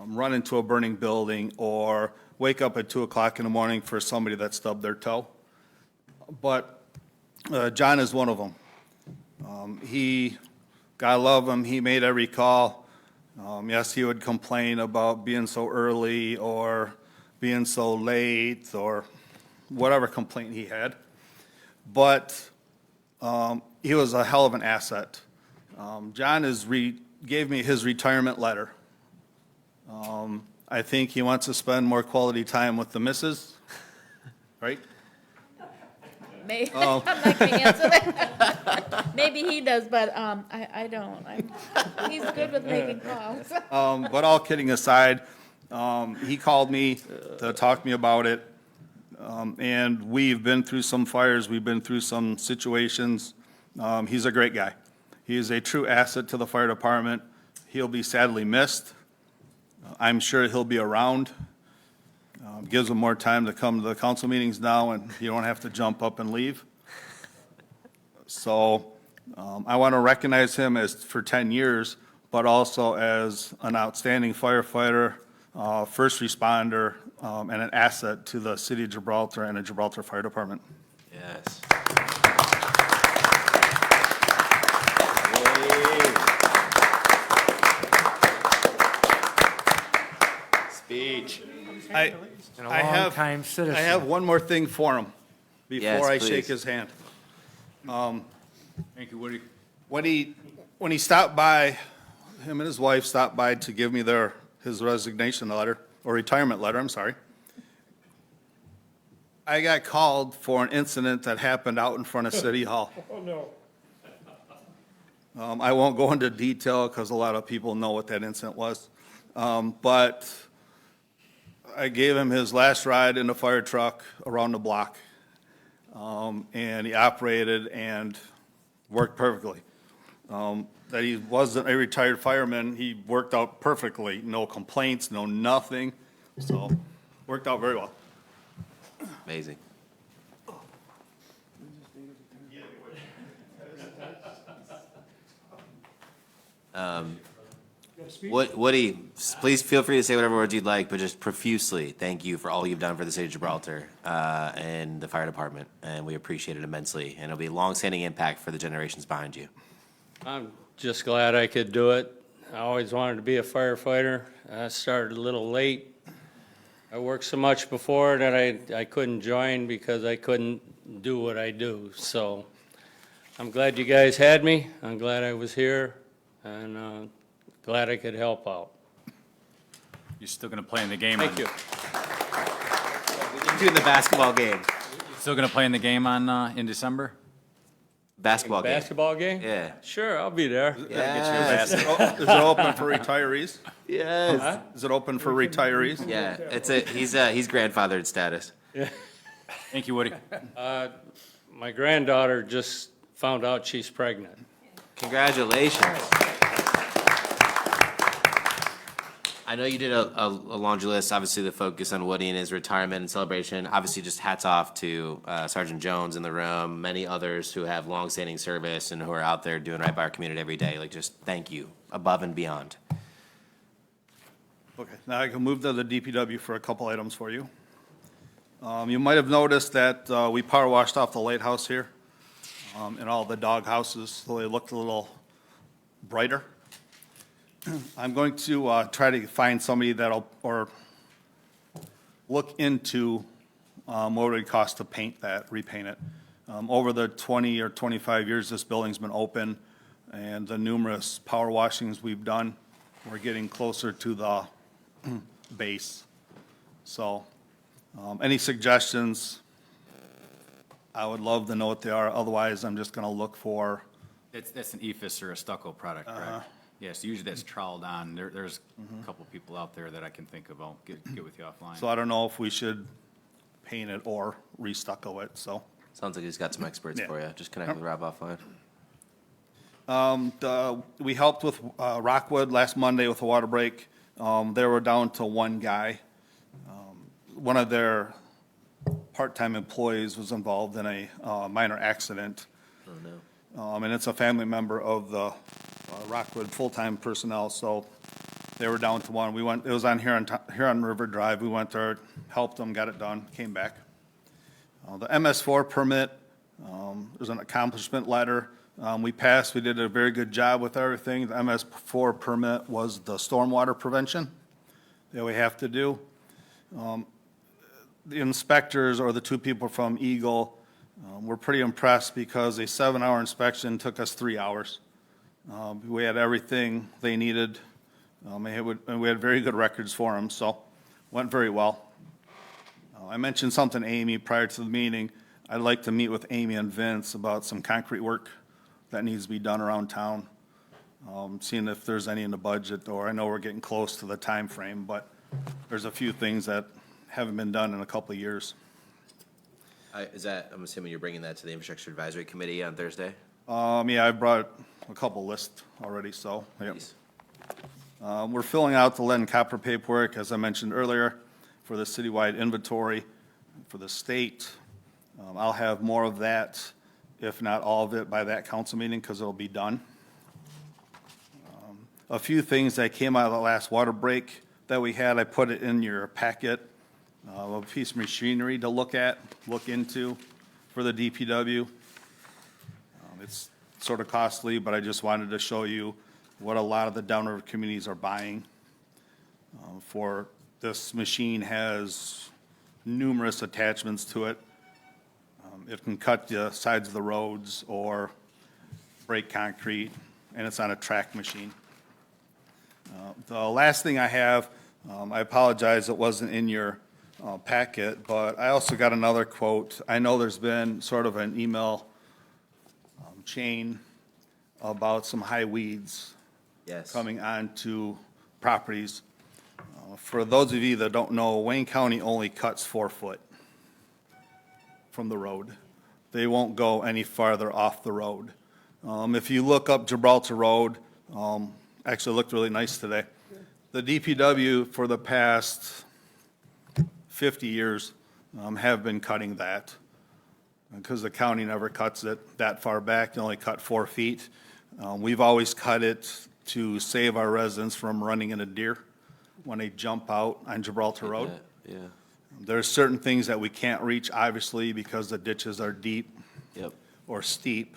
Speaker 11: run into a burning building or wake up at 2 o'clock in the morning for somebody that stubbed their toe. But John is one of them. God love him, he made every call. Yes, he would complain about being so early or being so late or whatever complaint he had. But he was a hell of an asset. John gave me his retirement letter. I think he wants to spend more quality time with the missus, right?
Speaker 3: I'm not going to answer that. Maybe he does, but I don't. He's good with making calls.
Speaker 11: But all kidding aside, he called me to talk to me about it. And we've been through some fires. We've been through some situations. He's a great guy. He is a true asset to the fire department. He'll be sadly missed. I'm sure he'll be around. Gives him more time to come to the council meetings now, and you don't have to jump up and leave. So I want to recognize him for 10 years, but also as an outstanding firefighter, first responder, and an asset to the city of Gibraltar and the Gibraltar Fire Department.
Speaker 2: Yes. Speech.
Speaker 11: I
Speaker 9: And a longtime citizen.
Speaker 11: have one more thing for him. before I shake
Speaker 2: please.
Speaker 11: his hand.
Speaker 1: Thank you, Woody.
Speaker 11: When he stopped by, him and his wife stopped by to give me his resignation letter, or retirement letter, I'm sorry. I got called for an incident that happened out in front of City Hall.
Speaker 14: Oh, no.
Speaker 11: I won't go into detail because a lot of people know what that incident was. But I gave him his last ride in the fire truck around the block. And he operated and worked perfectly. That he wasn't a retired fireman, he worked out perfectly. No complaints, no nothing. So, worked out very well.
Speaker 2: Amazing. Woody, please feel free to say whatever words you'd like, but just profusely thank you for all you've done for the city of Gibraltar and the fire department, and we appreciate it immensely. And it'll be a long-standing impact for the generations behind you.
Speaker 16: I'm just glad I could do it. I always wanted to be a firefighter. I started a little late. I worked so much before that I couldn't join because I couldn't do what I do. So I'm glad you guys had me. I'm glad I was here, and glad I could help out.
Speaker 1: You're still going to play in the game?
Speaker 16: Thank you.
Speaker 2: Doing the basketball game.
Speaker 1: Still going to play in the game in December?
Speaker 2: Basketball game.
Speaker 16: Basketball game?
Speaker 2: Yeah.
Speaker 16: Sure, I'll be there.
Speaker 2: Yes.
Speaker 11: Is it open for retirees?
Speaker 2: Yes.
Speaker 11: Is it open for retirees?
Speaker 2: Yeah, he's grandfathered status.
Speaker 1: Thank you, Woody.
Speaker 16: My granddaughter just found out she's pregnant.
Speaker 2: Congratulations. I know you did a laundry list, obviously the focus on Woody and his retirement and celebration. Obviously, just hats off to Sergeant Jones in the room, many others who have longstanding service and who are out there doing right by our community every day. Like, just thank you, above and beyond.
Speaker 11: Okay, now I can move to the DPW for a couple items for you. You might have noticed that we power washed off the lighthouse here and all the dog houses, so they looked a little brighter. I'm going to try to find somebody or look into what it would cost to paint that, repaint it. Over the 20 or 25 years this building's been open and the numerous power washings we've done, we're getting closer to the base. So, any suggestions, I would love to know what they are. Otherwise, I'm just gonna look for.
Speaker 1: That's an EFIS or a stucco product, correct? Yes, usually that's troweled on. There's a couple people out there that I can think of. I'll get with you offline.
Speaker 11: So I don't know if we should paint it or re-stucco it, so.
Speaker 2: Sounds like he's got some experts
Speaker 11: Yeah.
Speaker 2: for you. Just connect with Rob offline.
Speaker 11: We helped with Rockwood last Monday with a water break. They were down to one guy. One of their part-time employees was involved in a minor accident.
Speaker 2: Oh, no.
Speaker 11: And it's a family member of the Rockwood full-time personnel, so they were down to one. It was on Huron River Drive. We went there, helped them, got it done, came back. The MS4 permit, there's an accomplishment letter. We passed, we did a very good job with everything. The MS4 permit was the stormwater prevention that we have to do. The inspectors, or the two people from Eagle, were pretty impressed because a 7-hour inspection took us 3 hours. We had everything they needed, and we had very good records for them, so went very well. I mentioned something to Amy prior to the meeting. I'd like to meet with Amy and Vince about some concrete work that needs to be done around town, seeing if there's any in the budget, or I know we're getting close to the time frame, but there's a few things that haven't been done in a couple of years.
Speaker 2: I'm assuming you're bringing that to the Infrastructure Advisory Committee on Thursday?
Speaker 11: Yeah, I brought a couple lists already, so, yep. We're filling out the lead and copper paperwork, as I mentioned earlier, for the citywide inventory for the state. I'll have more of that, if not all of it, by that council meeting, because it'll be done. A few things that came out of the last water break that we had, I put it in your packet. A piece of machinery to look into for the DPW. It's sort of costly, but I just wanted to show you what a lot of the downriver communities are buying. For this machine has numerous attachments to it. It can cut the sides of the roads or break concrete, and it's on a track machine. The last thing I have, I apologize, it wasn't in your packet, but I also got another quote. I know there's been sort of an email chain about some high weeds
Speaker 2: Yes.
Speaker 11: coming onto properties. For those of you that don't know, Wayne County only cuts 4 foot from the road. They won't go any farther off the road. If you look up Gibraltar Road, actually looked really nice today. The DPW for the past 50 years have been cutting that because the county never cuts it that far back. They only cut 4 feet. We've always cut it to save our residents from running into deer when they jump out on Gibraltar Road.
Speaker 2: Yeah.
Speaker 11: There's certain things that we can't reach, obviously, because the ditches are deep
Speaker 2: Yep.
Speaker 11: or steep.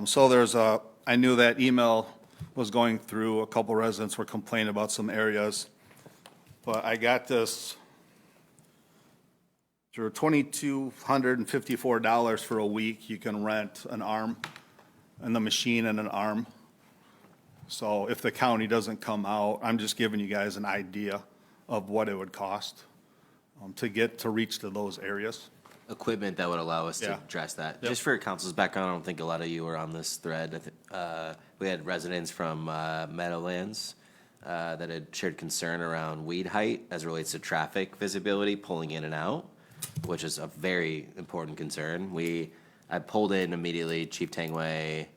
Speaker 11: So I knew that email was going through, a couple residents were complaining about some areas. But I got this, for $2,254 for a week, you can rent an arm, and the machine and an arm. So if the county doesn't come out, I'm just giving you guys an idea of what it would cost to reach to those areas.
Speaker 2: Equipment that would allow us to
Speaker 11: Yeah.
Speaker 2: address that.
Speaker 11: Yep.
Speaker 2: Just for council's background, I don't think a lot of you were on this thread. We had residents from Meadowlands that had shared concern around weed height as it relates to traffic visibility, pulling in and out, which is a very important concern. I pulled in immediately Chief Tangway,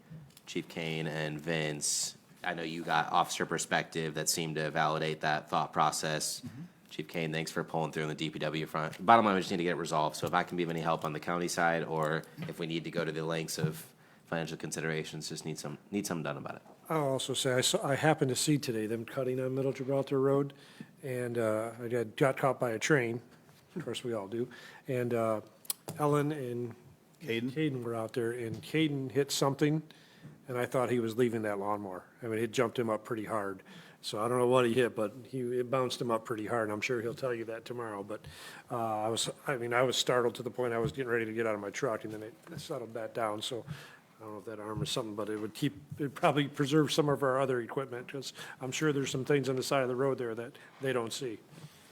Speaker 2: Chief Kane, and Vince. I know you got officer perspective that seemed to validate that thought process. Chief Kane, thanks for pulling through on the DPW front. Bottom line, we just need to get it resolved. So if I can be of any help on the county side, or if we need to go to the lengths of financial considerations, just need something done about it.
Speaker 14: I'll also say, I happened to see today them cutting on Middle Gibraltar Road, and I got caught by a train, of course we all do, and Ellen and Caden were out there, and Caden hit something, and I thought he was leaving that lawnmower. I mean, it jumped him up pretty hard. So I don't know what he hit, but it bounced him up pretty hard, and I'm sure he'll tell you that tomorrow. But I was startled to the point I was getting ready to get out of my truck, and then it settled back down. So I don't know if that arm is something, but it'd probably preserve some of our other equipment, because I'm sure there's some things on the side of the road there that they don't see.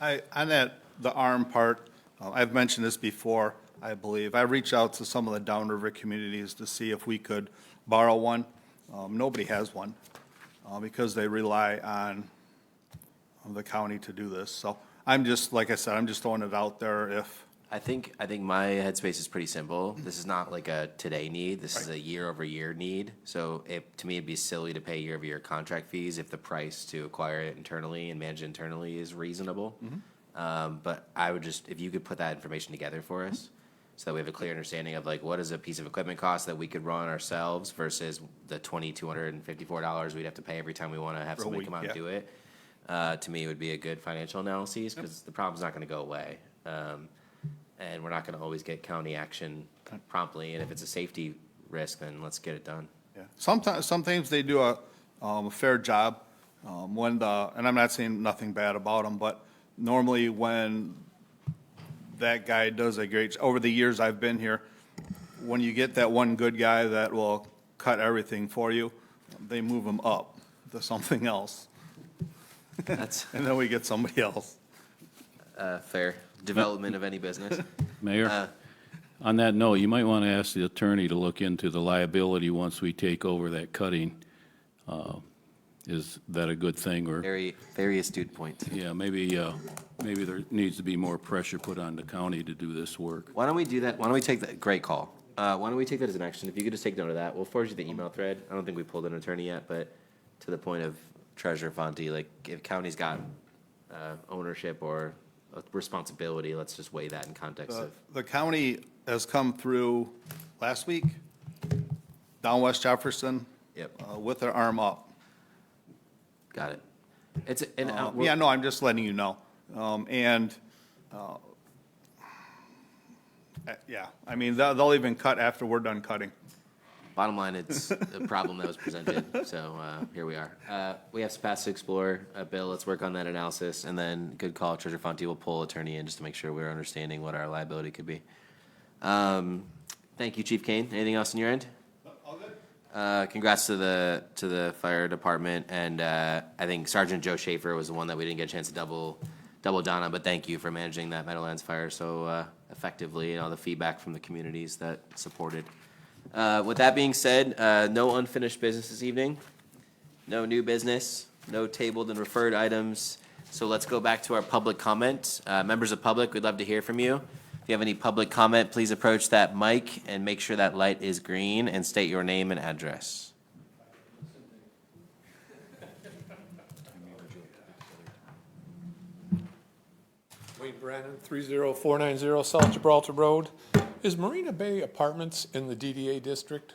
Speaker 11: On the arm part, I've mentioned this before, I believe. I reached out to some of the downriver communities to see if we could borrow one. Nobody has one because they rely on the county to do this. So I'm just, like I said, I'm just throwing it out there if.
Speaker 2: I think my headspace is pretty simple. This is not like a today need. This is a year-over-year need. So to me, it'd be silly to pay year-over-year contract fees if the price to acquire it internally and manage it internally is reasonable. But I would just, if you could put that information together for us, so that we have a clear understanding of like, what is a piece of equipment cost that we could run ourselves versus the $2,254 we'd have to pay every time we want to have somebody come out and do it. To me, it would be a good financial analysis, because the problem's not going to go away. And we're not going to always get county action promptly, and if it's a safety risk, then let's get it done.
Speaker 11: Yeah. Sometimes they do a fair job and I'm not saying nothing bad about them, but normally when that guy does a great, over the years I've been here, when you get that one good guy that will cut everything for you, they move him up to something else. And then we get somebody else.
Speaker 2: Fair. Development of any business.
Speaker 15: Mayor, on that note, you might want to ask the attorney to look into the liability once we take over that cutting. Is that a good thing, or?
Speaker 2: Very, very astute point.
Speaker 15: Yeah, maybe there needs to be more pressure put on the county to do this work.
Speaker 2: Why don't we do that? Why don't we take that? Great call. Why don't we take that as an action? If you could just take note of that, we'll forward you the email thread. I don't think we pulled an attorney yet, but to the point of Treasurer Fonte, like if county's got ownership or responsibility, let's just weigh that in context of.
Speaker 11: The county has come through last week, down West Jefferson.
Speaker 2: Yep.
Speaker 11: With their arm up.
Speaker 2: Got it.
Speaker 11: Yeah, no, I'm just letting you know. Yeah, I mean, they'll even cut after we're done cutting.
Speaker 2: Bottom line, it's a problem that was presented, so here we are. We have some paths to explore. Bill, let's work on that analysis, and then good call, Treasurer Fonte will pull attorney in just to make sure we're understanding what our liability could be. Thank you, Chief Kane. Anything else on your end? All good. Congrats to the fire department, and I think Sergeant Joe Schaefer was the one that we didn't get a chance to double down on, but thank you for managing that Meadowlands fire so effectively, and all the feedback from the communities that supported. With that being said, no unfinished business this evening, no new business, no tabled and referred items. So let's go back to our public comment. Members of public, we'd love to hear from you. If you have any public comment, please approach that mic and make sure that light is green and state your name and address.
Speaker 17: Wayne Brannon, 30490 South Gibraltar Road. Is Marina Bay Apartments in the DDA district?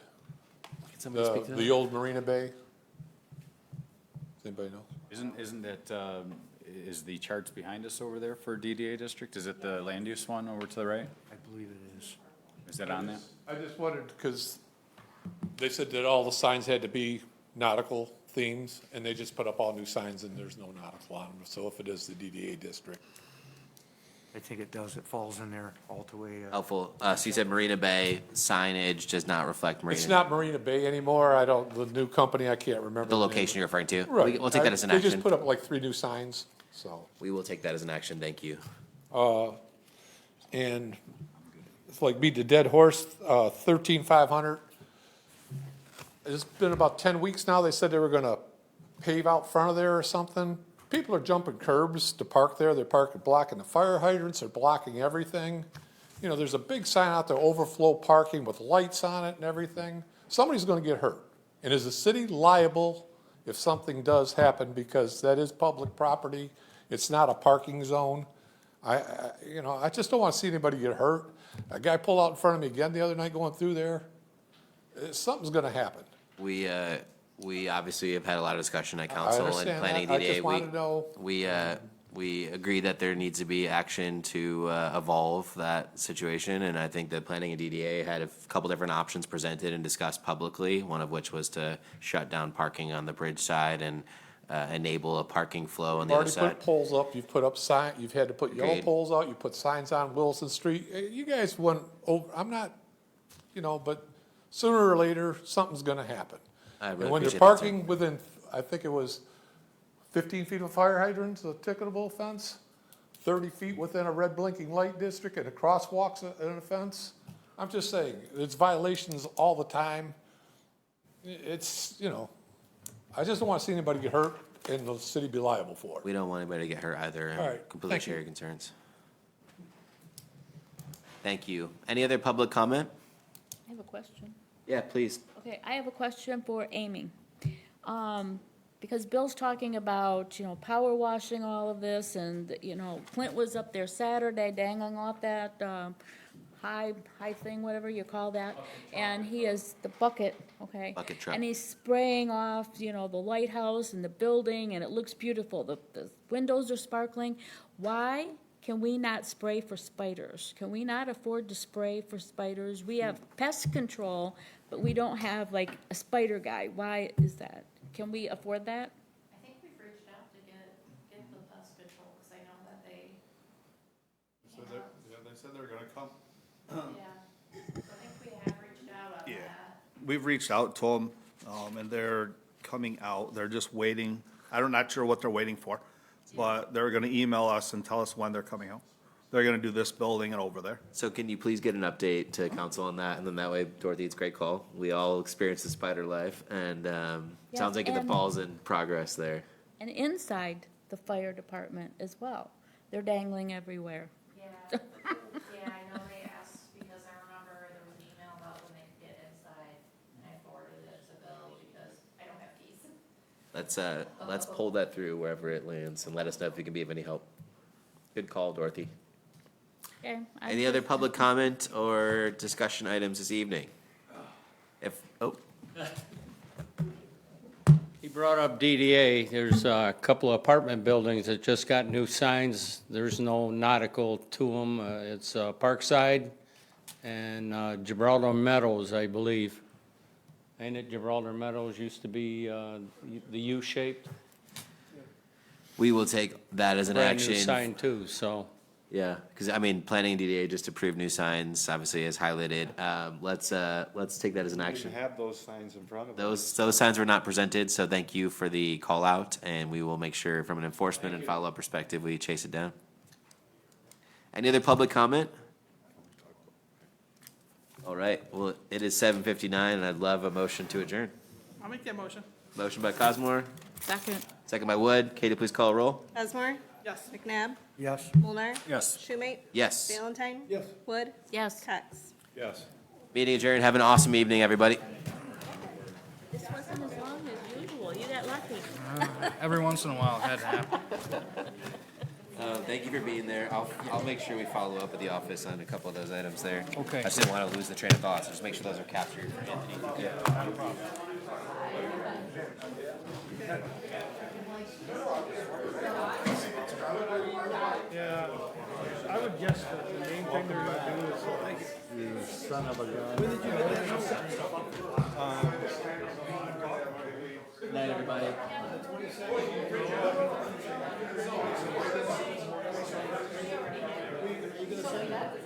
Speaker 2: Somebody speak to that?
Speaker 17: The old Marina Bay? Does anybody know?
Speaker 1: Isn't that, is the charts behind us over there for DDA district? Is it the land use one over to the right?
Speaker 9: I believe it is.
Speaker 1: Is that on that?
Speaker 17: I just wondered, because they said that all the signs had to be nautical themes, and they just put up all new signs and there's no nautical on them. So if it is the DDA district.
Speaker 9: I think it does. It falls in there all the way.
Speaker 2: Helpful. So you said Marina Bay signage does not reflect Marina.
Speaker 17: It's not Marina Bay anymore. the new company, I can't remember.
Speaker 2: The
Speaker 17: name.
Speaker 2: location you're referring to?
Speaker 17: Right.
Speaker 2: We'll take that as an
Speaker 17: They
Speaker 2: action.
Speaker 17: just put up like 3 new signs, so.
Speaker 2: We will take that as an action, thank you.
Speaker 17: And it's like beat the dead horse, 13,500. It's been about 10 weeks now. They said they were gonna pave out front of there or something. People are jumping curbs to park there. They're blocking the fire hydrants. They're blocking everything. You know, there's a big sign out there, overflow parking with lights on it and everything. Somebody's gonna get hurt. And is the city liable if something does happen, because that is public property? It's not a parking zone. I just don't want to see anybody get hurt. A guy pulled out in front of me again the other night going through there. Something's going to happen.
Speaker 2: We obviously have had a lot of discussion at council and
Speaker 17: understand
Speaker 2: planning
Speaker 17: that. I
Speaker 2: DDA.
Speaker 17: just wanted to know.
Speaker 2: We agree that there needs to be action to evolve that situation, and I think the planning and DDA had a couple different options presented and discussed publicly, one of which was to shut down parking on the bridge side and enable a parking flow on the other
Speaker 17: Already
Speaker 2: side.
Speaker 17: put poles up, you've put up sign, you've had to put yellow
Speaker 2: Agreed.
Speaker 17: poles out, you put signs on Wilson Street. You guys went over, I'm not, but sooner or later, something's gonna happen.
Speaker 2: I really
Speaker 17: And when you're
Speaker 2: appreciate that, sir.
Speaker 17: parking within, I think it was 15 feet of fire hydrants, a ticketable offense, 30 feet within a red blinking light district, and a crosswalk's an offense. I'm just saying, it's violations all the time. It's, I just don't want to see anybody get hurt and the city be liable for it.
Speaker 2: We don't want anybody to get hurt either, and
Speaker 17: All right,
Speaker 2: completely
Speaker 17: thank you.
Speaker 2: share your concerns. Thank you. Any other public comment?
Speaker 3: I have a question.
Speaker 2: Yeah, please.
Speaker 3: Okay, I have a question for Amy. Because Bill's talking about, power washing all of this, and, Clint was up there Saturday dangling off that, high thing, whatever you call that, and he is the bucket, okay?
Speaker 2: Bucket truck.
Speaker 3: And he's spraying off, the lighthouse and the building, and it looks beautiful. The windows are sparkling. Why can we not spray for spiders? Can we not afford to spray for spiders? We have pest control, but we don't have like a spider guy. Why is that? Can we afford that?
Speaker 10: I think we've reached out to get the pest control, because I know that they,
Speaker 11: They said they were gonna come.
Speaker 10: yeah. So I think we have reached out on
Speaker 11: Yeah.
Speaker 10: that.
Speaker 11: We've reached out to them, and they're coming out. They're just waiting. I'm not sure what they're waiting for, but they're gonna email us and tell us when they're coming out. They're gonna do this building and over there.
Speaker 2: So can you please get an update to council on that, and then that way, Dorothy, it's a great call. We all experience the spider life, and sounds like the
Speaker 3: and-
Speaker 2: ball's in progress there.
Speaker 3: And inside the fire department as well. They're dangling everywhere.
Speaker 10: Yeah, yeah, I know they asked, because I remember there was an email about when they could get inside, and I forwarded it to Bill, because I don't have keys.
Speaker 2: Let's pull that through wherever it lands, and let us know if we can be of any help. Good call, Dorothy.
Speaker 3: Okay,
Speaker 2: Any other public comment or discussion items this evening?
Speaker 16: He brought up DDA. There's a couple of apartment buildings that just got new signs. There's no nautical to them. It's Parkside and Gibraltar Meadows, I believe. Ain't it Gibraltar Meadows used to be the U-shaped?
Speaker 2: We will take that as an
Speaker 16: Brand new
Speaker 2: action.
Speaker 16: sign too, so.
Speaker 2: Yeah, because I mean, planning and DDA just approved new signs, obviously as highlighted. Let's take that as an
Speaker 5: We
Speaker 2: action.
Speaker 5: didn't have those signs in front of us.
Speaker 2: Those signs were not presented, so thank you for the call out, and we will make sure from an enforcement and follow-up perspective, we chase it down. Any other public comment? All right, well, it is 7:59, and I'd love a motion to adjourn.
Speaker 4: I'll make that motion.
Speaker 2: Motion by Cosmore,
Speaker 3: Second.
Speaker 2: second by Wood. Katie, please call a roll.
Speaker 8: Osmer?
Speaker 4: Yes.
Speaker 8: McNabb?
Speaker 12: Yes.
Speaker 8: Mulnar?
Speaker 1: Yes.
Speaker 8: Schumate?
Speaker 2: Yes.
Speaker 8: Valentine?
Speaker 12: Yes.
Speaker 8: Wood?
Speaker 3: Yes.
Speaker 8: Cox?
Speaker 5: Yes.
Speaker 2: Meeting adjourned. Have an awesome evening, everybody.
Speaker 3: This wasn't as long as usual. You got lucky.
Speaker 13: Every once in a while, it had to happen.
Speaker 2: Thank you for being there. I'll make sure we follow up at the office on a couple of those items there.
Speaker 13: Okay.
Speaker 2: I just didn't want to lose the train of thought, so just make sure those are captured for Anthony.
Speaker 14: Yeah, I would guess that the main thing they're gonna do is, you son of a gun. When did you get that?
Speaker 2: Good night, everybody.
Speaker 10: So that's